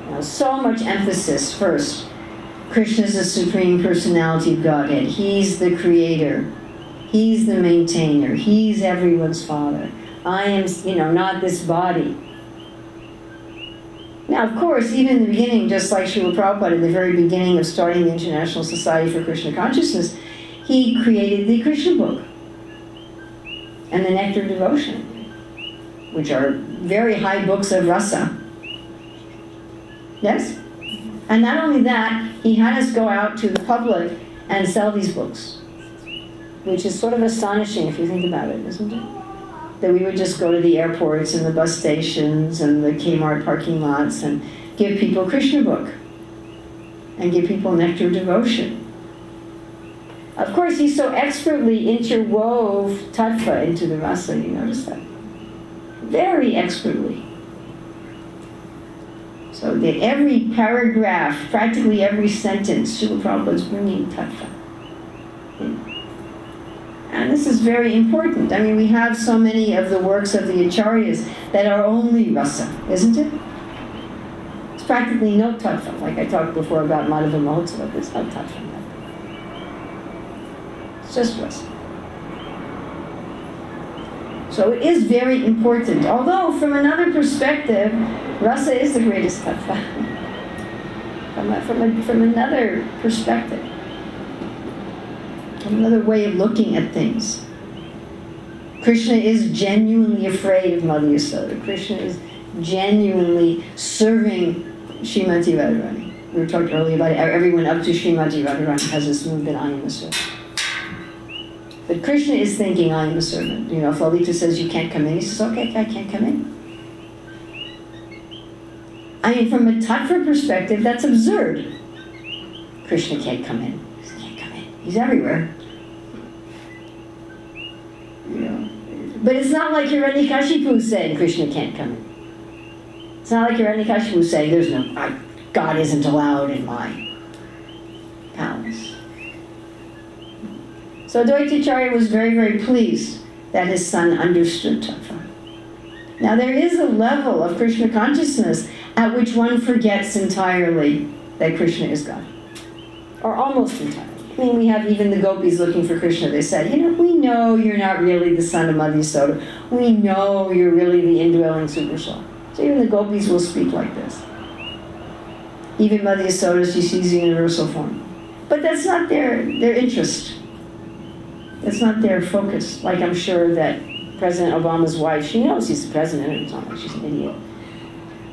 Now, so much emphasis first. Krishna is the Supreme Personality of Godhead. He's the creator. He's the maintainer. He's everyone's father. I am, not this body. Now, of course, even in the beginning, just like Srila Prabhupada, in the very beginning of starting the International Society for Krishna Consciousness, he created the Krishna book and the Nectar of Devotion, which are very high books of rasa. Yes? And not only that, he had us go out to the public and sell these books, which is sort of astonishing if you think about it, isn't it? That we would just go to the airports and the bus stations and the Kmart parking lots and give people Krishna book and give people Nectar of Devotion. Of course, he so expertly interwove tattva into the rasa, you notice that? Very expertly. So that every paragraph, practically every sentence, Srila Prabhupada is bringing tattva in. And this is very important. I mean, we have so many of the works of the Acharyas that are only rasa, isn't it? It's practically no tattva. Like I talked before about Madhava Mahotsava, there's no tattva in that. It's just rasa. So it is very important. Although, from another perspective, rasa is the greatest tattva. From another perspective. Another way of looking at things. Krishna is genuinely afraid of Mother Yasoda. Krishna is genuinely serving Srimati Radharani. We were talking earlier about it. Everyone up to Srimati Radharani has this movement, I am a servant. But Krishna is thinking, I am a servant. If Lalita says you can't come in, he says, okay, I can't come in. I mean, from a tattva perspective, that's absurd. Krishna can't come in. He's everywhere. But it's not like Hiranyakashipu saying Krishna can't come in. It's not like Hiranyakashipu saying God isn't allowed in my palace. So Advaita Acharya was very, very pleased that his son understood tattva. Now there is a level of Krishna consciousness at which one forgets entirely that Krishna is God. Or almost entirely. I mean, we have even the gopis looking for Krishna. They said, we know you're not really the son of Mother Yasoda. We know you're really the indwelling super soul. So even the gopis will speak like this. Even Mother Yasoda, she sees the universal form. But that's not their interest. That's not their focus. Like I'm sure that President Obama's wife, she knows he's the president. It's not like she's an idiot.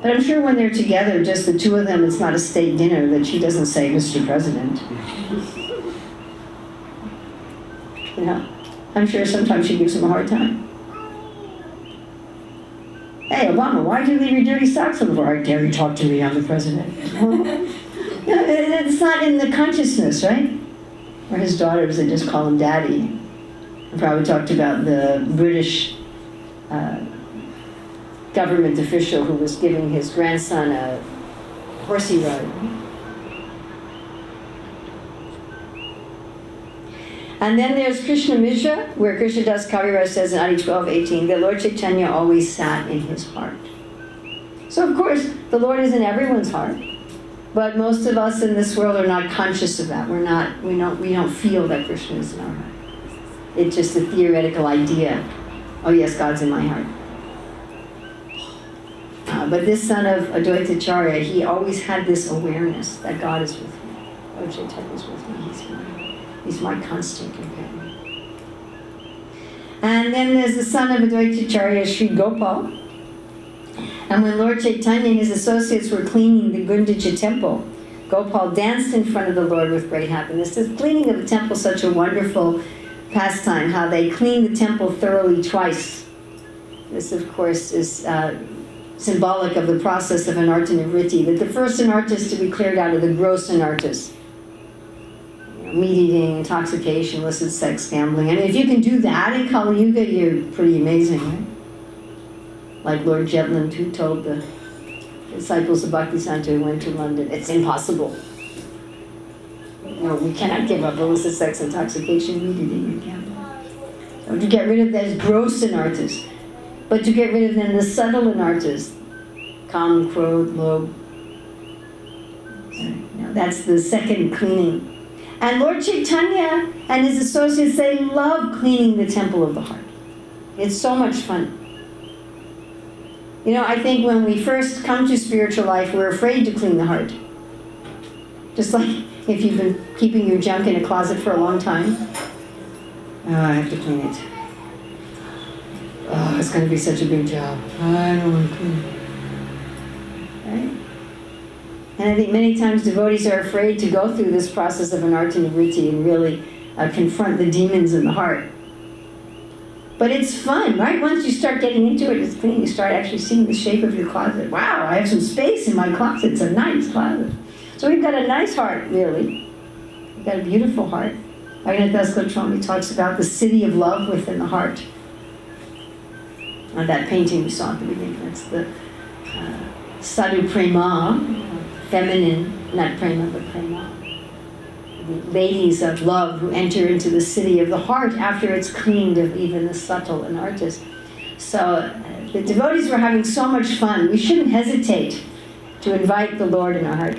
But I'm sure when they're together, just the two of them, it's not a state dinner, that she doesn't say, Mr. President. I'm sure sometimes she gives him a hard time. Hey, Obama, why'd you leave your dirty socks on the floor? How dare you talk to me, I'm the president. It's not in the consciousness, right? Or his daughters, they just call him daddy. I probably talked about the British government official who was giving his grandson a horsey ride. And then there's Krishna Mishra, where Krishna Das Kaviraj says in Adi 12:18 that Lord Chaitanya always sat in his heart. So of course, the Lord is in everyone's heart. But most of us in this world are not conscious of that. We don't feel that Krishna is in our heart. It's just a theoretical idea. Oh yes, God's in my heart. But this son of Advaita Acharya, he always had this awareness that God is with me. Lord Chaitanya is with me. He's my constant companion. And then there's the son of Advaita Acharya, Sri Gopal. And when Lord Chaitanya and his associates were cleaning the Gundicha temple, Gopal danced in front of the Lord with great happiness. The cleaning of the temple is such a wonderful pastime, how they clean the temple thoroughly twice. This, of course, is symbolic of the process of anartha nivritti, that the first anartha is to be cleared out of the gross anarthas. Meat eating, intoxication, illicit sex, gambling. I mean, if you can do that in Kali Yuga, you're pretty amazing, right? Like Lord Jetland, who told the disciples of Bhakti Santa who went to London, it's impossible. No, we cannot give up illicit sex, intoxication, weed eating, and gambling. So to get rid of those gross anarthas, but to get rid of them the subtle anarthas, kam, krodh, lobh. Now that's the second cleaning. And Lord Chaitanya and his associates, they love cleaning the temple of the heart. It's so much fun. You know, I think when we first come to spiritual life, we're afraid to clean the heart. Just like if you've been keeping your junk in a closet for a long time. Oh, I have to clean it. Oh, it's going to be such a big job. I don't want to clean it. Right? And I think many times devotees are afraid to go through this process of anartha nivritti and really confront the demons in the heart. But it's fun, right? Once you start getting into it, it's clean. You start actually seeing the shape of your closet. Wow, I have some space in my closet. It's a nice closet. So we've got a nice heart, really. We've got a beautiful heart. Advaita Das Goswami talks about the city of love within the heart. That painting we saw at the beginning, that's the Sadhu Prema, feminine, not Prema, but Prema. The ladies of love who enter into the city of the heart after it's cleaned of even the subtle anarthas. So the devotees were having so much fun. We shouldn't hesitate to invite the Lord in our heart.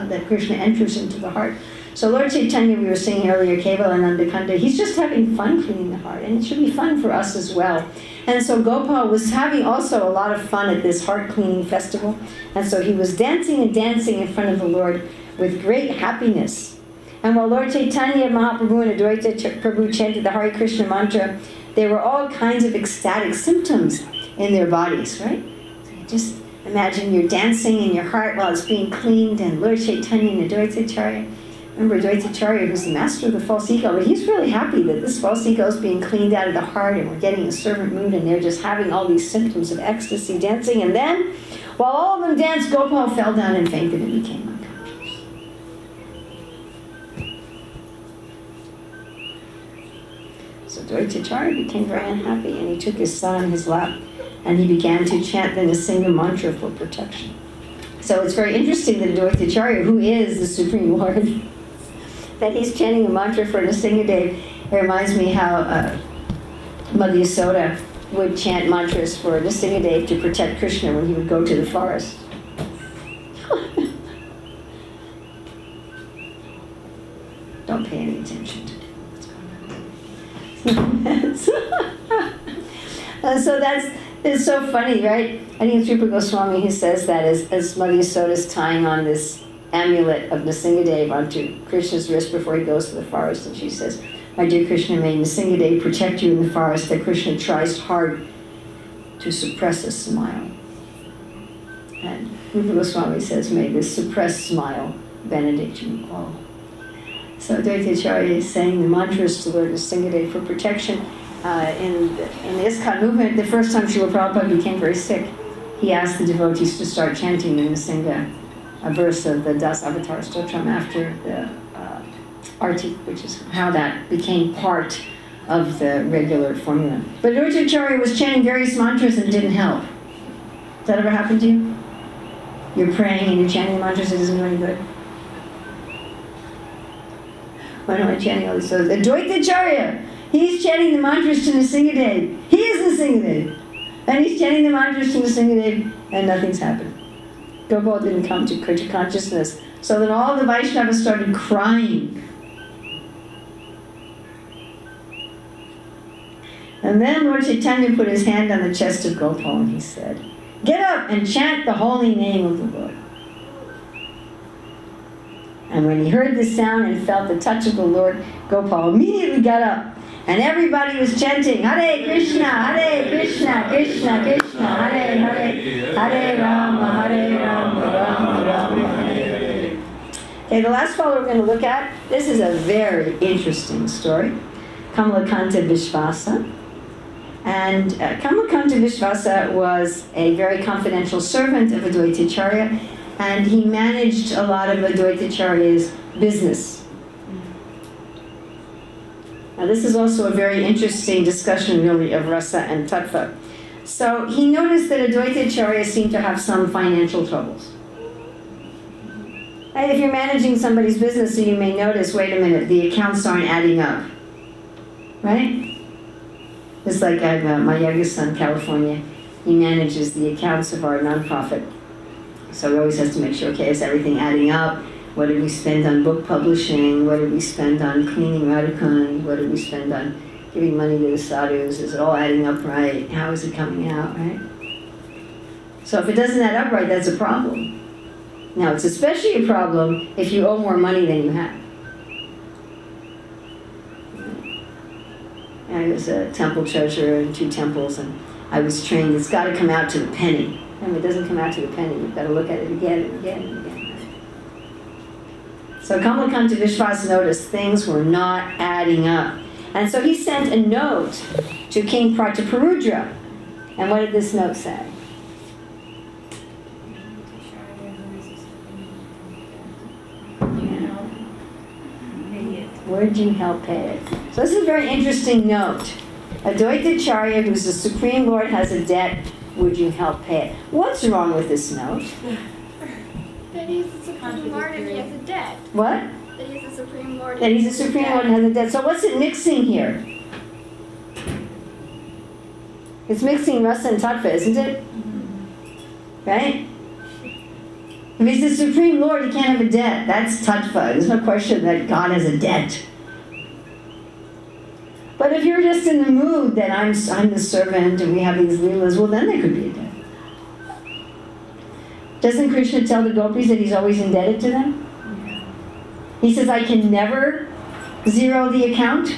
That Krishna enters into the heart. So Lord Chaitanya, we were saying earlier, Kevalananda Kanda, he's just having fun cleaning the heart. And it should be fun for us as well. And so Gopal was having also a lot of fun at this heart cleaning festival. And so he was dancing and dancing in front of the Lord with great happiness. And while Lord Chaitanya Mahaprabhu and Advaita Prabhu chanted the Hare Krishna mantra, there were all kinds of ecstatic symptoms in their bodies, right? So you just imagine you're dancing in your heart while it's being cleaned, and Lord Chaitanya and Advaita Acharya. Remember Advaita Acharya, who's the master of the false ego, but he's really happy that this false ego is being cleaned out of the heart and we're getting a servant mood, and they're just having all these symptoms of ecstasy dancing. And then, while all of them danced, Gopal fell down and fainted and became unconscious. So Advaita Acharya became very unhappy, and he took his son on his lap and he began to chant the Nrsimha mantra for protection. So it's very interesting that Advaita Acharya, who is the Supreme Lord, that he's chanting a mantra for Nrsimhadev. It reminds me how Mother Yasoda would chant mantras for Nrsimhadev to protect Krishna when he would go to the forest. Don't pay any attention to what's going on. So it's so funny, right? I think it's Rupa Goswami who says that as Mother Yasoda is tying on this amulet of Nrsimhadev onto Krishna's wrist before he goes to the forest, and she says, "My dear Krishna, may Nrsimhadev protect you in the forest," that Krishna tries hard to suppress a smile. And Rupa Goswami says, "May this suppressed smile benedict you all." So Advaita Acharya is saying the mantras to Lord Nrsimhadev for protection. In the ISKCON movement, the first time Srila Prabhupada became very sick, he asked the devotees to start chanting the Nrsimha, a verse of the Das Avatar Stotram after the Arti, which is how that became part of the regular formula. But Advaita Acharya was chanting various mantras and it didn't help. Has that ever happened to you? You're praying and you're chanting mantras, it doesn't do any good. Why am I chanting all this? So Advaita Acharya, he's chanting the mantras to Nrsimhadev. He is Nrsimhadev. And he's chanting the mantras to Nrsimhadev and nothing's happened. Gopal didn't come to consciousness. So then all the Vaishnavas started crying. And then Lord Chaitanya put his hand on the chest of Gopal and he said, "Get up and chant the holy name of the Lord." And when he heard the sound and felt the touch of the Lord, Gopal immediately got up. And everybody was chanting, "Hare Krishna, Hare Krishna, Krishna Krishna, Hare Hare, Hare Rama, Hare Rama, Rama Rama, Hare Hare." Okay, the last fellow we're going to look at, this is a very interesting story. Kamalakanta Vishvasa. And Kamalakanta Vishvasa was a very confidential servant of Advaita Acharya, and he managed a lot of Advaita Acharya's business. Now this is also a very interesting discussion really of rasa and tattva. So he noticed that Advaita Acharya seemed to have some financial troubles. And if you're managing somebody's business, so you may notice, wait a minute, the accounts aren't adding up. Right? It's like I have my youngest son, California. He manages the accounts of our nonprofit. So he always has to make sure, okay, is everything adding up? What did we spend on book publishing? What did we spend on cleaning Radhakund? What did we spend on giving money to the sadhus? Is it all adding up right? How is it coming out, right? So if it doesn't add up right, that's a problem. Now, it's especially a problem if you owe more money than you have. I was a temple treasurer in 2 temples, and I was trained, it's got to come out to the penny. And if it doesn't come out to the penny, you've got to look at it again and again and again. So Kamalakanta Vishwas noticed things were not adding up. And so he sent a note to King Prataparudra. And what did this note say? Would you help pay it? So this is a very interesting note. Advaita Acharya, who's the Supreme Lord, has a debt. Would you help pay it? What's wrong with this note? That he's the Supreme Lord and he has a debt. What? That he's the Supreme Lord. That he's the Supreme Lord and has a debt. So what's it mixing here? It's mixing rasa and tattva, isn't it? Right? If he's the Supreme Lord, he can't have a debt. That's tattva. There's no question that God has a debt. But if you're just in the mood that I'm the servant and we have these leelas, well, then there could be a debt. Doesn't Krishna tell the gopis that he's always indebted to them? He says, I can never zero the account.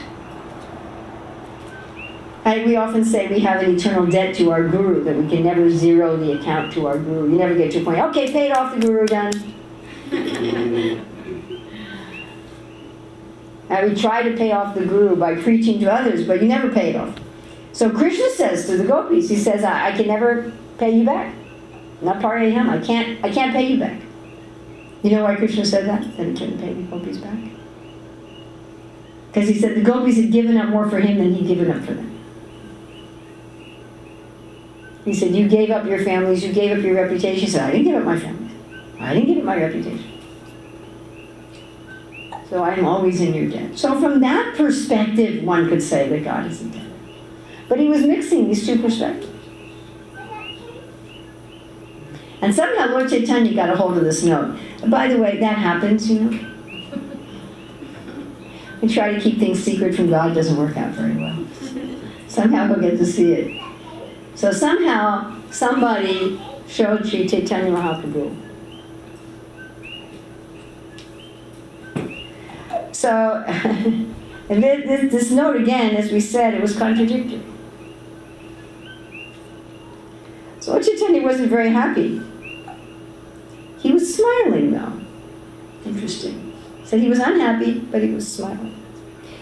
We often say we have an eternal debt to our guru, that we can never zero the account to our guru. You never get to a point, okay, paid off the guru, done. And we try to pay off the guru by preaching to others, but you never pay it off. So Krishna says to the gopis, he says, I can never pay you back. Not parayam, I can't pay you back. You know why Krishna said that? That he couldn't pay the gopis back? Because he said the gopis had given up more for him than he'd given up for them. He said, you gave up your families, you gave up your reputation. He said, I didn't give up my family. I didn't give up my reputation. So I'm always in your debt. So from that perspective, one could say that God is in debt. But he was mixing these two perspectives. And somehow Lord Chaitanya got a hold of this note. And by the way, that happens, you know. We try to keep things secret from God, doesn't work out very well. Somehow he'll get to see it. So somehow, somebody showed Sri Chaitanya Mahaprabhu. So, this note again, as we said, it was contradictory. So Lord Chaitanya wasn't very happy. He was smiling though. Interesting. He said he was unhappy, but he was smiling.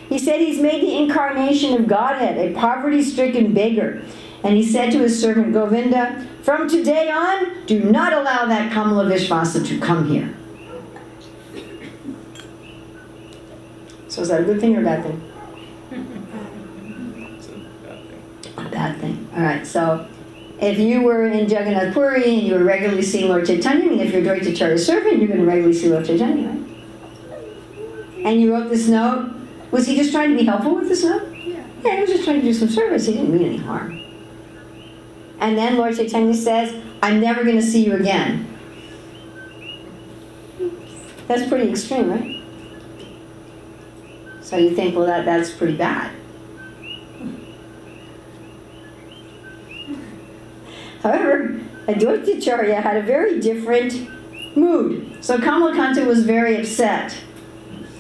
He said he's made the incarnation of Godhead, a poverty-stricken beggar. And he said to his servant Govinda, from today on, do not allow that Kamala Vishvasa to come here. So is that a good thing or a bad thing? It's a bad thing. A bad thing. All right, so if you were in Jagannath Puri and you were regularly seeing Lord Chaitanya, I mean, if you're Advaita Acharya's servant, you're going to regularly see Lord Chaitanya, right? And you wrote this note. Was he just trying to be helpful with this note? Yeah. Yeah, he was just trying to do some service. He didn't mean any harm. And then Lord Chaitanya says, I'm never going to see you again. That's pretty extreme, right? So you think, well, that's pretty bad. However, Advaita Acharya had a very different mood. So Kamalakanta was very upset.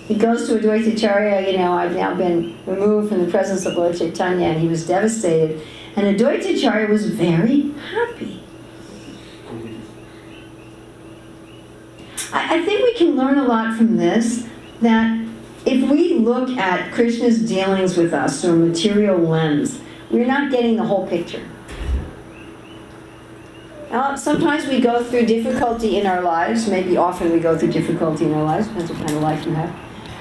He goes to Advaita Acharya, you know, I've now been removed from the presence of Lord Chaitanya, and he was devastated. And Advaita Acharya was very happy. I think we can learn a lot from this, that if we look at Krishna's dealings with us through a material lens, we're not getting the whole picture. Now, sometimes we go through difficulty in our lives, maybe often we go through difficulty in our lives, depends what kind of life you have.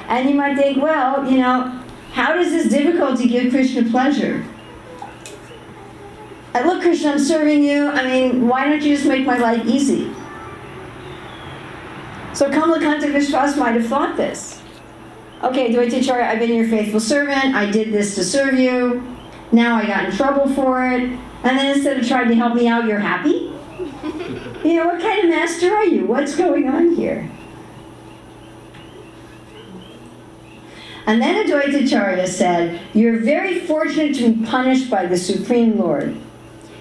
And you might think, well, you know, how does this difficulty give Krishna pleasure? Look, Krishna, I'm serving you. I mean, why don't you just make my life easy? So Kamalakanta Vishwas might have thought this. Okay, Advaita Acharya, I've been your faithful servant. I did this to serve you. Now I got in trouble for it. And then instead of trying to help me out, you're happy? You know, what kind of master are you? What's going on here? And then Advaita Acharya said, you're very fortunate to be punished by the Supreme Lord.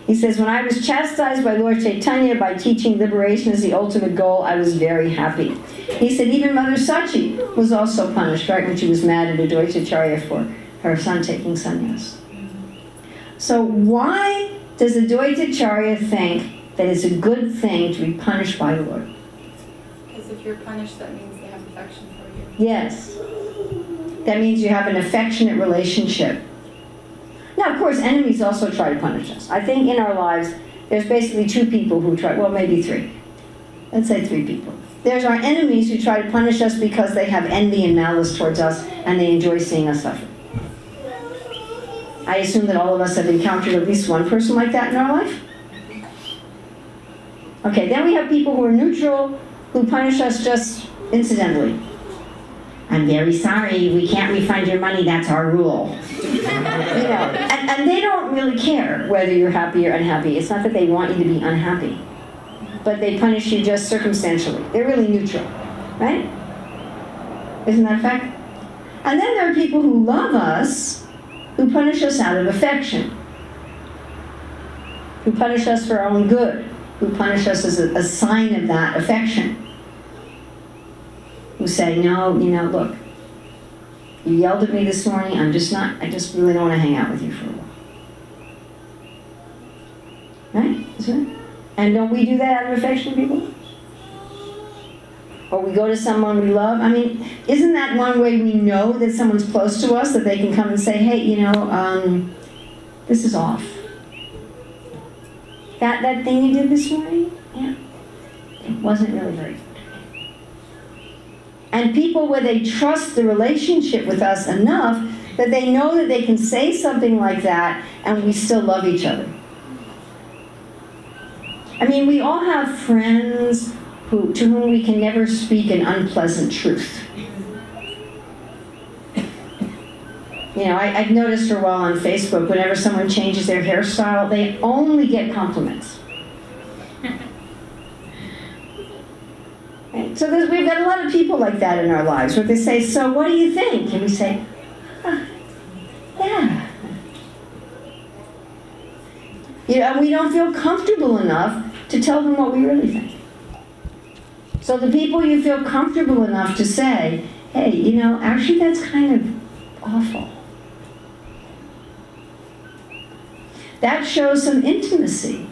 He says, when I was chastised by Lord Chaitanya by teaching liberation as the ultimate goal, I was very happy. He said, even Mother Sachi was also punished, right, when she was mad at Advaita Acharya for her son taking sannyas. So why does Advaita Acharya think that it's a good thing to be punished by the Lord? Because if you're punished, that means they have affection for you. Yes. That means you have an affectionate relationship. Now, of course, enemies also try to punish us. I think in our lives, there's basically two people who try, well, maybe three. Let's say three people. There's our enemies who try to punish us because they have envy and malice towards us, and they enjoy seeing us suffer. I assume that all of us have encountered at least one person like that in our life. Okay, then we have people who are neutral, who punish us just incidentally. I'm very sorry, we can't refund your money, that's our rule. You know, and they don't really care whether you're happy or unhappy. It's not that they want you to be unhappy, but they punish you just circumstantially. They're really neutral, right? Isn't that a fact? And then there are people who love us, who punish us out of affection, who punish us for our own good, who punish us as a sign of that affection. Who say, no, you know, look, you yelled at me this morning, I just really don't want to hang out with you for a while. Right? Isn't it? And don't we do that out of affection, people? Or we go to someone we love. I mean, isn't that one way we know that someone's close to us, that they can come and say, hey, you know, this is off. That thing you did this morning, yeah, it wasn't really very good. And people where they trust the relationship with us enough that they know that they can say something like that and we still love each other. I mean, we all have friends to whom we can never speak an unpleasant truth. You know, I've noticed for a while on Facebook, whenever someone changes their hairstyle, they only get compliments. Right? So we've got a lot of people like that in our lives, where they say, so what do you think? And we say, yeah. You know, and we don't feel comfortable enough to tell them what we really think. So the people you feel comfortable enough to say, hey, you know, actually that's kind of awful. That shows some intimacy.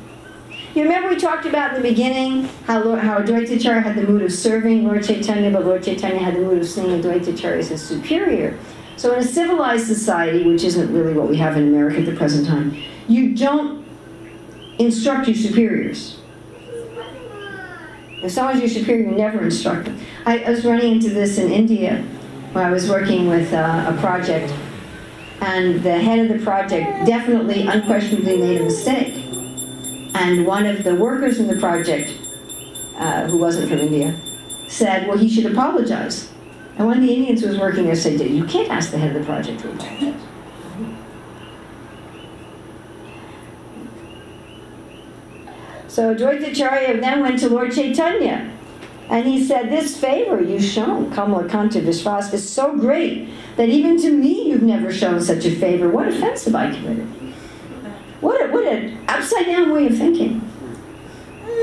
You remember we talked about in the beginning how Advaita Acharya had the mood of serving Lord Chaitanya, but Lord Chaitanya had the mood of seeing Advaita Acharya as his superior. So in a civilized society, which isn't really what we have in America at the present time, you don't instruct your superiors. If someone's your superior, you never instruct them. I was running into this in India when I was working with a project, and the head of the project definitely, unquestionably made a mistake. And one of the workers in the project, who wasn't from India, said, well, he should apologize. And one of the Indians who was working there said, you can't ask the head of the project to apologize. So Advaita Acharya then went to Lord Chaitanya, and he said, this favor you've shown, Kamalakanta Vishwas, is so great that even to me you've never shown such a favor. What offense have I committed? What an upside-down way of thinking.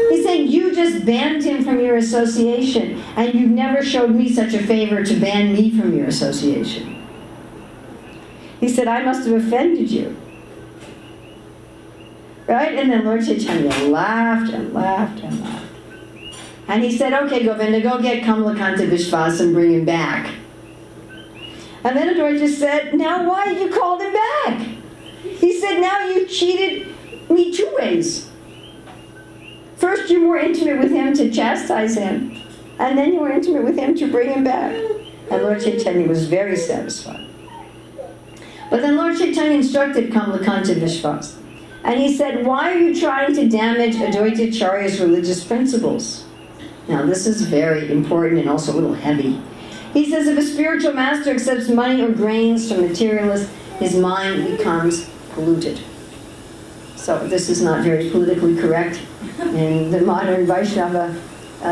He's saying, you just banned him from your association, and you've never showed me such a favor to ban me from your association. He said, I must have offended you. Right? And then Lord Chaitanya laughed and laughed and laughed. And he said, okay, Govinda, go get Kamalakanta Vishwas and bring him back. And then Advaita said, now why have you called him back? He said, now you cheated me two ways. First, you're more intimate with him to chastise him, and then you were intimate with him to bring him back. And Lord Chaitanya was very satisfied. But then Lord Chaitanya instructed Kamalakanta Vishwas, And he said, why are you trying to damage Advaita Acharya's religious principles? Now this is very important and also a little heavy. He says, if a spiritual master accepts money or grains from materialists, his mind becomes polluted. So this is not very politically correct in the modern Vaishnava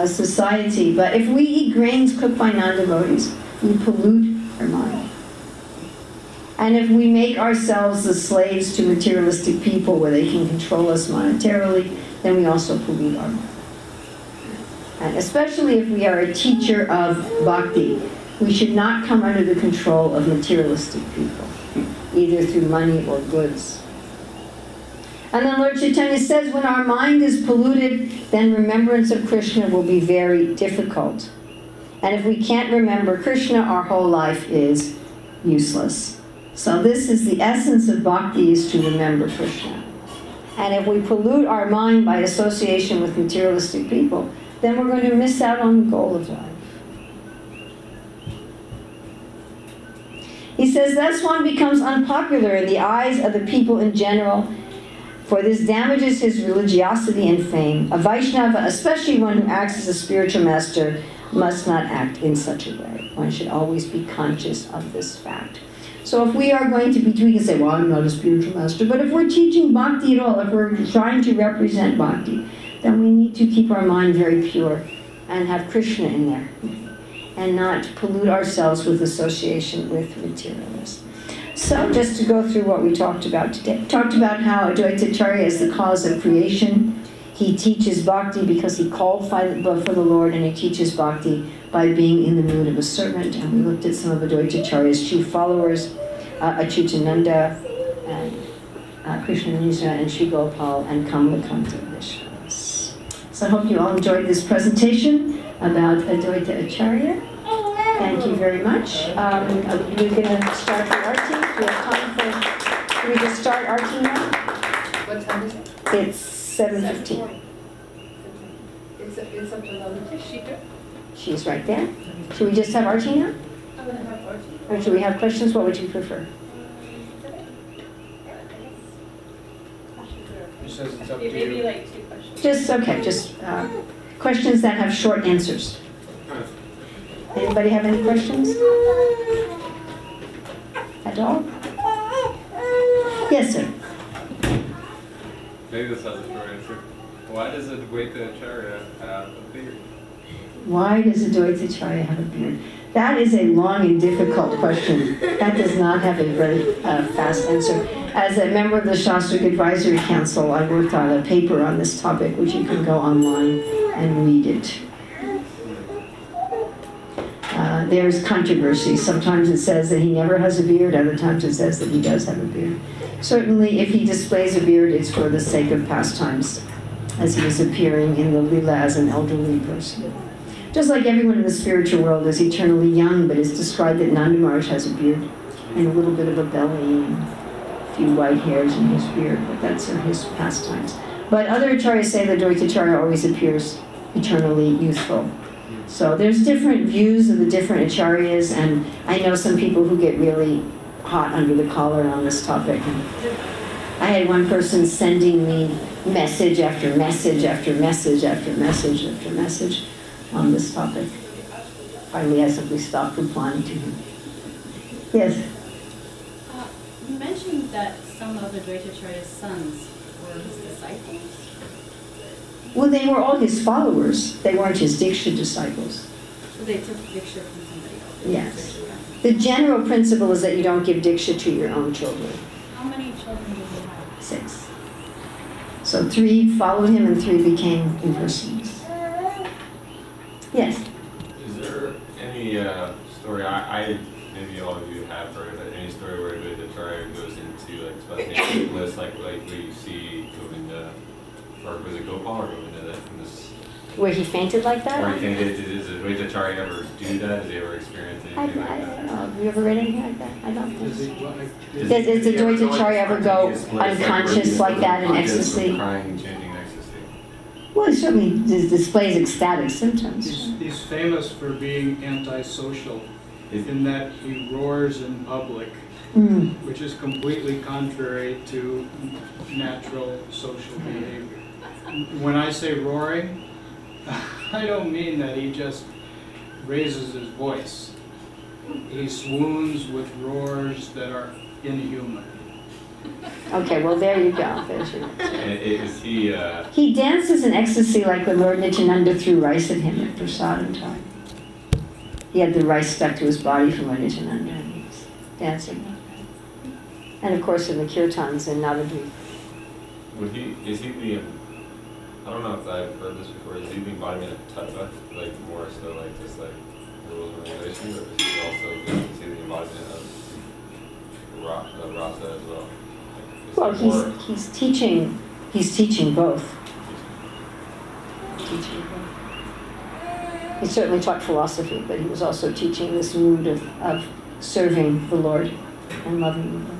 society. But if we eat grains cooked by non-devotees, we pollute our mind. And if we make ourselves the slaves to materialistic people where they can control us monetarily, then we also pollute our mind. And especially if we are a teacher of bhakti, we should not come under the control of materialistic people, either through money or goods. And then Lord Chaitanya says, when our mind is polluted, then remembrance of Krishna will be very difficult. And if we can't remember Krishna, our whole life is useless. So this is the essence of bhakti, is to remember Krishna. And if we pollute our mind by association with materialistic people, then we're going to miss out on the goal of life. He says, thus one becomes unpopular in the eyes of the people in general, for this damages his religiosity and fame. A Vaishnava, especially one who acts as a spiritual master, must not act in such a way. One should always be conscious of this fact. So if we are going to be, we can say, well, I'm not a spiritual master, but if we're teaching bhakti at all, if we're trying to represent bhakti, then we need to keep our mind very pure and have Krishna in there, and not pollute ourselves with association with materialists. So just to go through what we talked about today. Talked about how Advaita Acharya is the cause of creation. He teaches bhakti because he called for the Lord, and he teaches bhakti by being in the mood of a servant. And we looked at some of Advaita Acharya's chief followers, Achyutananda, and Krishnamurti, and Sri Gopal, and Kamalakanta Vishwas. So I hope you all enjoyed this presentation about Advaita Acharya. Thank you very much. We're going to start the arti. We have time for, can we just start arti now? What time is it? It's 7:15. It's up to Lalita. She's right there. Should we just have arti now? I'm going to have arti. Or should we have questions? What would you prefer? She says it's up to Maybe you. like 2 questions. Just questions that have short answers. Anybody have any questions? At all? Yes, sir. Maybe this has a short answer. Why does Advaita Acharya have a beard? Why does Advaita Acharya have a beard? That is a long and difficult question. That does not have a very fast answer. As a member of the Shastric Advisory Council, I worked on a paper on this topic, which you can go online and read it. There's controversy. Sometimes it says that he never has a beard, other times it says that he does have a beard. Certainly, if he displays a beard, it's for the sake of pastimes, as he is appearing in the Lila as an elderly person. Just like everyone in the spiritual world is eternally young, but it's described that Nanda Maharaj has a beard and a little bit of a belly and a few white hairs in his beard, but that's his pastimes. But other acharyas say that Advaita Acharya always appears eternally youthful. So there's different views of the different acharyas, and I know some people who get really hot under the collar on this topic. And I had one person sending me message after message after message after message after message on this topic. Finally, I simply stopped replying to him. Yes? You mentioned that some of Advaita Acharya's sons were his disciples. Well, they were all his followers. They weren't his Diksha disciples. So they took Diksha from somebody else. Yes. The general principle is that you don't give Diksha to your own children. How many children did he have? 6. So 3 followed him and 3 became impersonals. Yes? Is there any story, maybe all of you have heard of it, any story where Advaita Acharya goes into like spontaneous bliss, like where you see Govinda, or was it Gopal or Govinda that in this? Where he fainted like that? Or he fainted, does Advaita Acharya ever do that? Does he ever experience anything like I that? don't know. Have you ever read anything like that? I don't think Does so. he, Does Advaita Acharya ever go unconscious like that in ecstasy? Crying, chanting ecstasy. Well, he certainly displays ecstatic symptoms. he's famous for being antisocial, in that he roars in public which is completely contrary to natural social behavior. When I say roaring, I don't mean that he just raises his voice. He swoons with roars that are inhuman. Okay, well, there you go. There's your answer. And is he, He dances in ecstasy like when Lord Nityananda threw rice at him at Prasadam time. He had the rice stuck to his body from Lord Nityananda, and he was dancing like that. And of course in the kirtans in Navadvip. is he the, I don't know if I've heard this before, is he the embodiment of tattva, like more so like just like rules and regulations, or is he also is he the embodiment of rasa as well? Well, he's teaching both. He certainly taught philosophy, but he was also teaching this mood of serving the Lord and loving the Lord.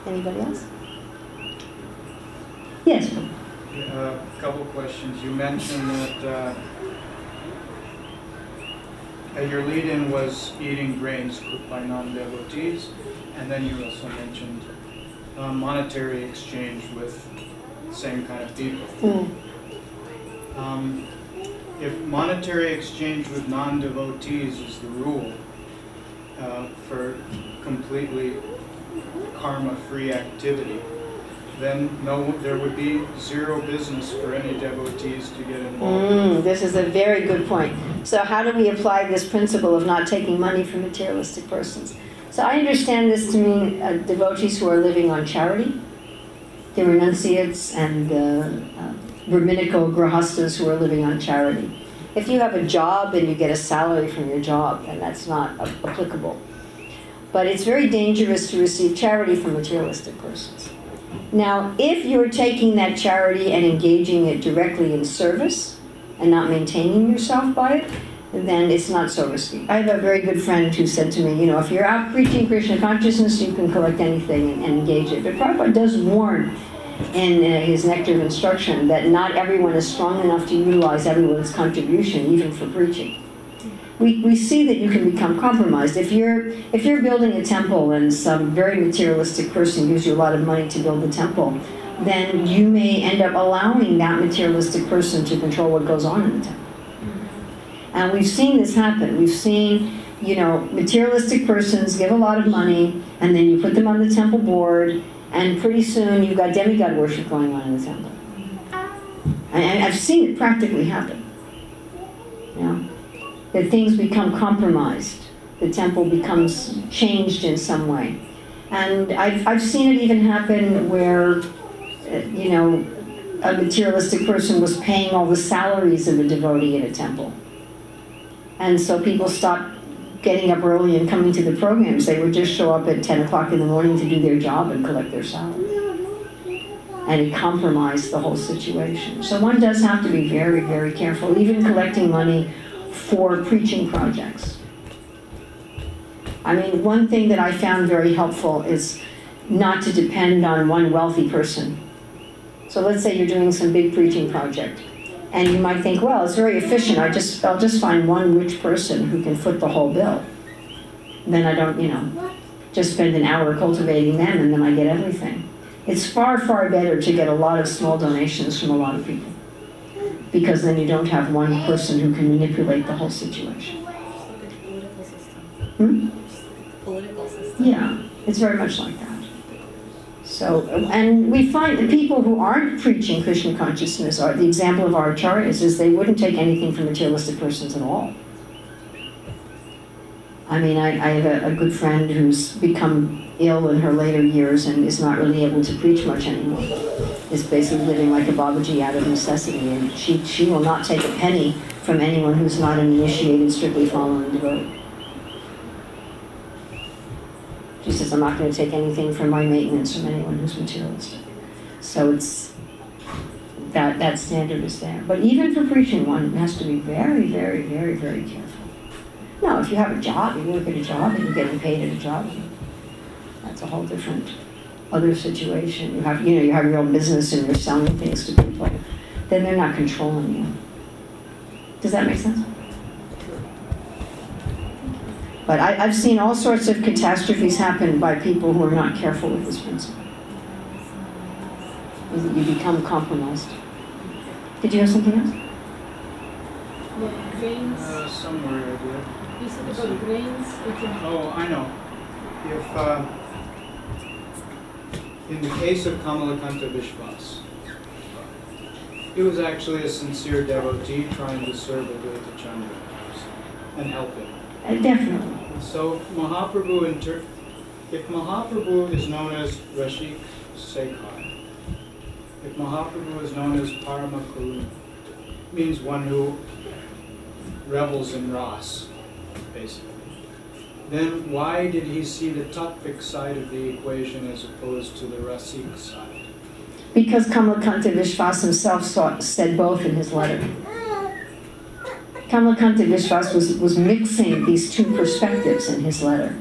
Anybody else? Yes. A couple questions. You mentioned that your lead-in was eating grains cooked by non-devotees, and then you also mentioned monetary exchange with the same kind of people. If monetary exchange with non-devotees is the rule for completely karma-free activity, then there would be zero business for any devotees to get involved. This is a very good point. So how do we apply this principle of not taking money from materialistic persons? So I understand this to mean devotees who are living on charity. The renunciates and the Brahminical grahastas who are living on charity. If you have a job and you get a salary from your job, then that's not applicable. But it's very dangerous to receive charity from materialistic persons. Now, if you're taking that charity and engaging it directly in service and not maintaining yourself by it, then it's not so risky. I have a very good friend who said to me, you know, if you're out preaching Krishna consciousness, you can collect anything and engage it. But Prabhupada does warn in his Nectar of Instruction that not everyone is strong enough to utilize everyone's contribution, even for preaching. We see that you can become compromised. If you're building a temple and some very materialistic person gives you a lot of money to build the temple, then you may end up allowing that materialistic person to control what goes on in the temple. And we've seen this happen. We've seen, you know, materialistic persons give a lot of money, and then you put them on the temple board, and pretty soon you've got demigod worship going on in the temple. And I've seen it practically happen. You know, that things become compromised. The temple becomes changed in some way. And I've seen it even happen where, you know, a materialistic person was paying all the salaries of a devotee in a temple. And so people stopped getting up early and coming to the programs. They would just show up at 10 o'clock in the morning to do their job and collect their salary. And it compromised the whole situation. So one does have to be very, very careful, even collecting money for preaching projects. I mean, one thing that I found very helpful is not to depend on one wealthy person. So let's say you're doing some big preaching project, and you might think, well, it's very efficient. I'll just find one rich person who can foot the whole bill. Then I don't, you know, just spend an hour cultivating them, and then I get everything. It's far, far better to get a lot of small donations from a lot of people, because then you don't have one person who can manipulate the whole situation. Political system. Political system. Yeah, it's very much like that. So, and we find the people who aren't preaching Krishna consciousness, are the example of our acharyas, is they wouldn't take anything from materialistic persons at all. I mean, I have a good friend who's become ill in her later years and is not really able to preach much anymore. Is basically living like a Babaji out of necessity, and she will not take a penny from anyone who's not an initiated, strictly following devotee. She says, I'm not going to take anything from my maintenance from anyone who's materialistic. So it's, that standard is there. But even for preaching, one has to be very, very, very, very careful. No, if you have a job, you work at a job and you're getting paid at a job, that's a whole different other situation. You have your own business and you're selling things to people. Then they're not controlling you. Does that make sense? But I've seen all sorts of catastrophes happen by people who are not careful with this principle. You become compromised. Did you have something else? What, grains? Somewhere I did. You said about grains. Oh, I know. If, in the case of Kamalakanta Vishwas, he was actually a sincere devotee trying to serve Advaita Chandra and help him. Definitely. So Mahaprabhu, if Mahaprabhu is known as Rashik Sekhar, if Mahaprabhu is known as Parama Karuna, means one who revels in ras, basically, then why did he see the tattvic side of the equation as opposed to the rasik side? Because Kamalakanta Vishwas himself said both in his letter. Kamalakanta Vishwas was mixing these two perspectives in his letter.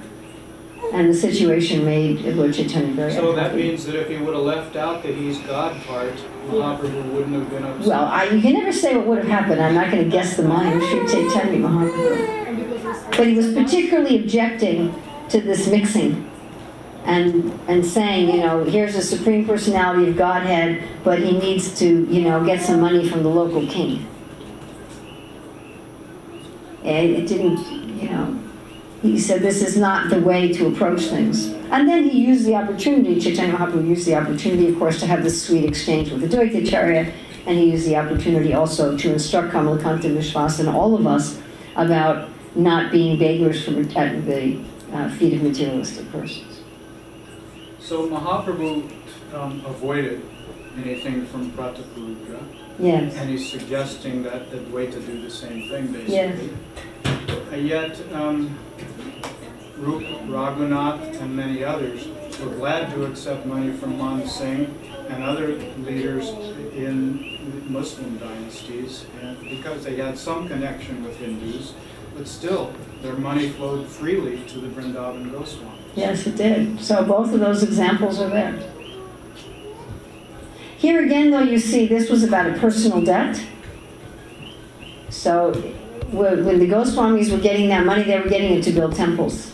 And the situation made Lord Chaitanya very So that unhappy. means that if he would have left out the he's God part, Mahaprabhu wouldn't have been upset. Well, you can never say what would have happened. I'm not going to guess the mind of Sri Chaitanya Mahaprabhu. But he was particularly objecting to this mixing and saying, you know, here's a Supreme Personality of Godhead, but he needs to, you know, get some money from the local king. And it didn't, you know, he said this is not the way to approach things. And then he used the opportunity, Chaitanya Mahaprabhu used the opportunity, of course, to have this sweet exchange with Advaita Acarya, and he used the opportunity also to instruct Kamalakanta Vishwas and all of us about not being beggars from at the feet of materialistic persons. So Mahaprabhu avoided anything from Prataparudra, Yes. and he's suggesting that Advaita do the same thing, basically. Yes. Yet, Rup, Raghunath, and many others were glad to accept money from Man Singh and other leaders in Muslim dynasties, and because they had some connection with Hindus, but still, their money flowed freely to the Vrindavan Goswamis. Yes, it did. So both of those examples are there. Here again, though, you see this was about a personal debt. So when the Goswamis were getting that money, they were getting it to build temples.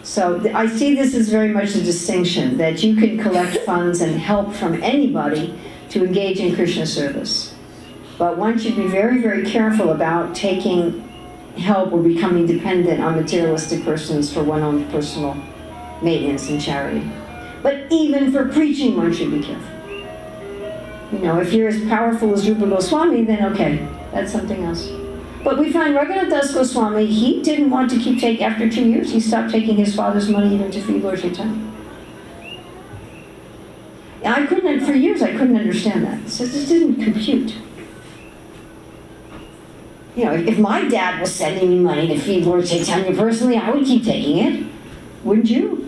So I see this as very much a distinction, that you can collect funds and help from anybody to engage in Krishna service. But one should be very, very careful about taking help or becoming dependent on materialistic persons for one's own personal maintenance and charity. But even for preaching, one should be careful. You know, if you're as powerful as Rupa Goswami, then okay, that's something else. But we find Raghunath Das Goswami, he didn't want to keep taking, after 2 years, he stopped taking his father's money even to feed Lord Chaitanya. For years, I couldn't understand that. So this didn't compute. You know, if my dad was sending me money to feed Lord Chaitanya personally, I would keep taking it. Wouldn't you?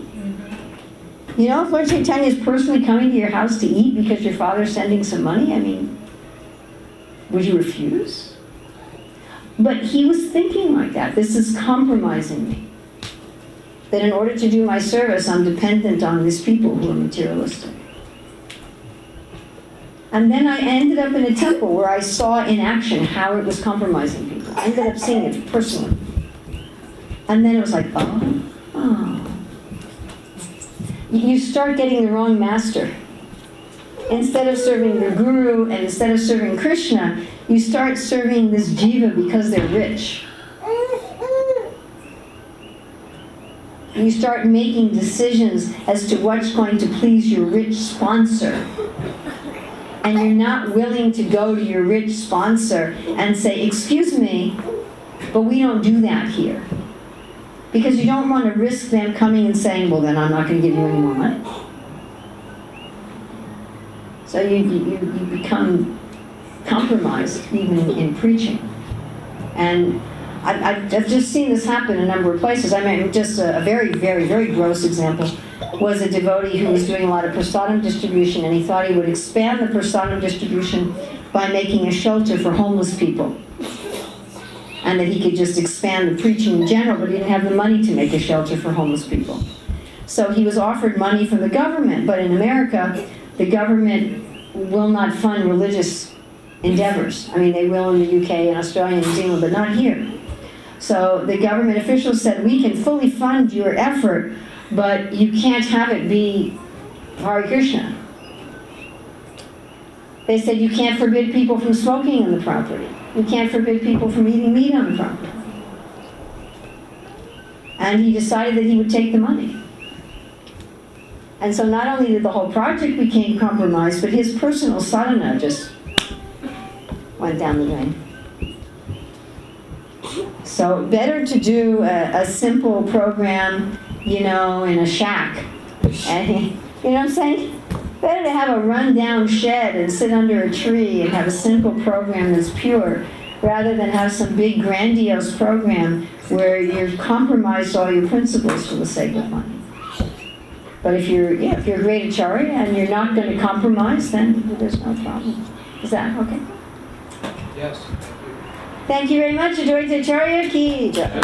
You know, if Lord Chaitanya is personally coming to your house to eat because your father's sending some money, I mean, would you refuse? But he was thinking like that. This is compromising me. That in order to do my service, I'm dependent on these people who are materialistic. And then I ended up in a temple where I saw in action how it was compromising people. I ended up seeing it personally. And then it was like, oh. You start getting the wrong master. Instead of serving your guru and instead of serving Krishna, you start serving this jiva because they're rich. You start making decisions as to what's going to please your rich sponsor. And you're not willing to go to your rich sponsor and say, excuse me, but we don't do that here. Because you don't want to risk them coming and saying, well, then I'm not going to give you any more money. So you become compromised even in preaching. And I've just seen this happen in a number of places. I mean, just a very, very, very gross example was a devotee who was doing a lot of prasadam distribution, and he thought he would expand the prasadam distribution by making a shelter for homeless people. And that he could just expand the preaching in general, but he didn't have the money to make a shelter for homeless people. So he was offered money from the government, but in America, the government will not fund religious endeavors. I mean, they will in the UK and Australia and New Zealand, but not here. So the government officials said, we can fully fund your effort, but you can't have it be Hare Krishna. They said you can't forbid people from smoking on the property. You can't forbid people from eating meat on the property. And he decided that he would take the money. And so not only did the whole project become compromised, but his personal sadhana just went down the drain. So better to do a simple program, you know, in a shack. And, you know what I'm saying? Better to have a run-down shed and sit under a tree and have a simple program that's pure, rather than have some big grandiose program where you've compromised all your principles for the sake of money. But if you're a great acharya and you're not going to compromise, then there's no problem. Is that okay? Yes. Thank you very much. Advaita Acarya ki jai.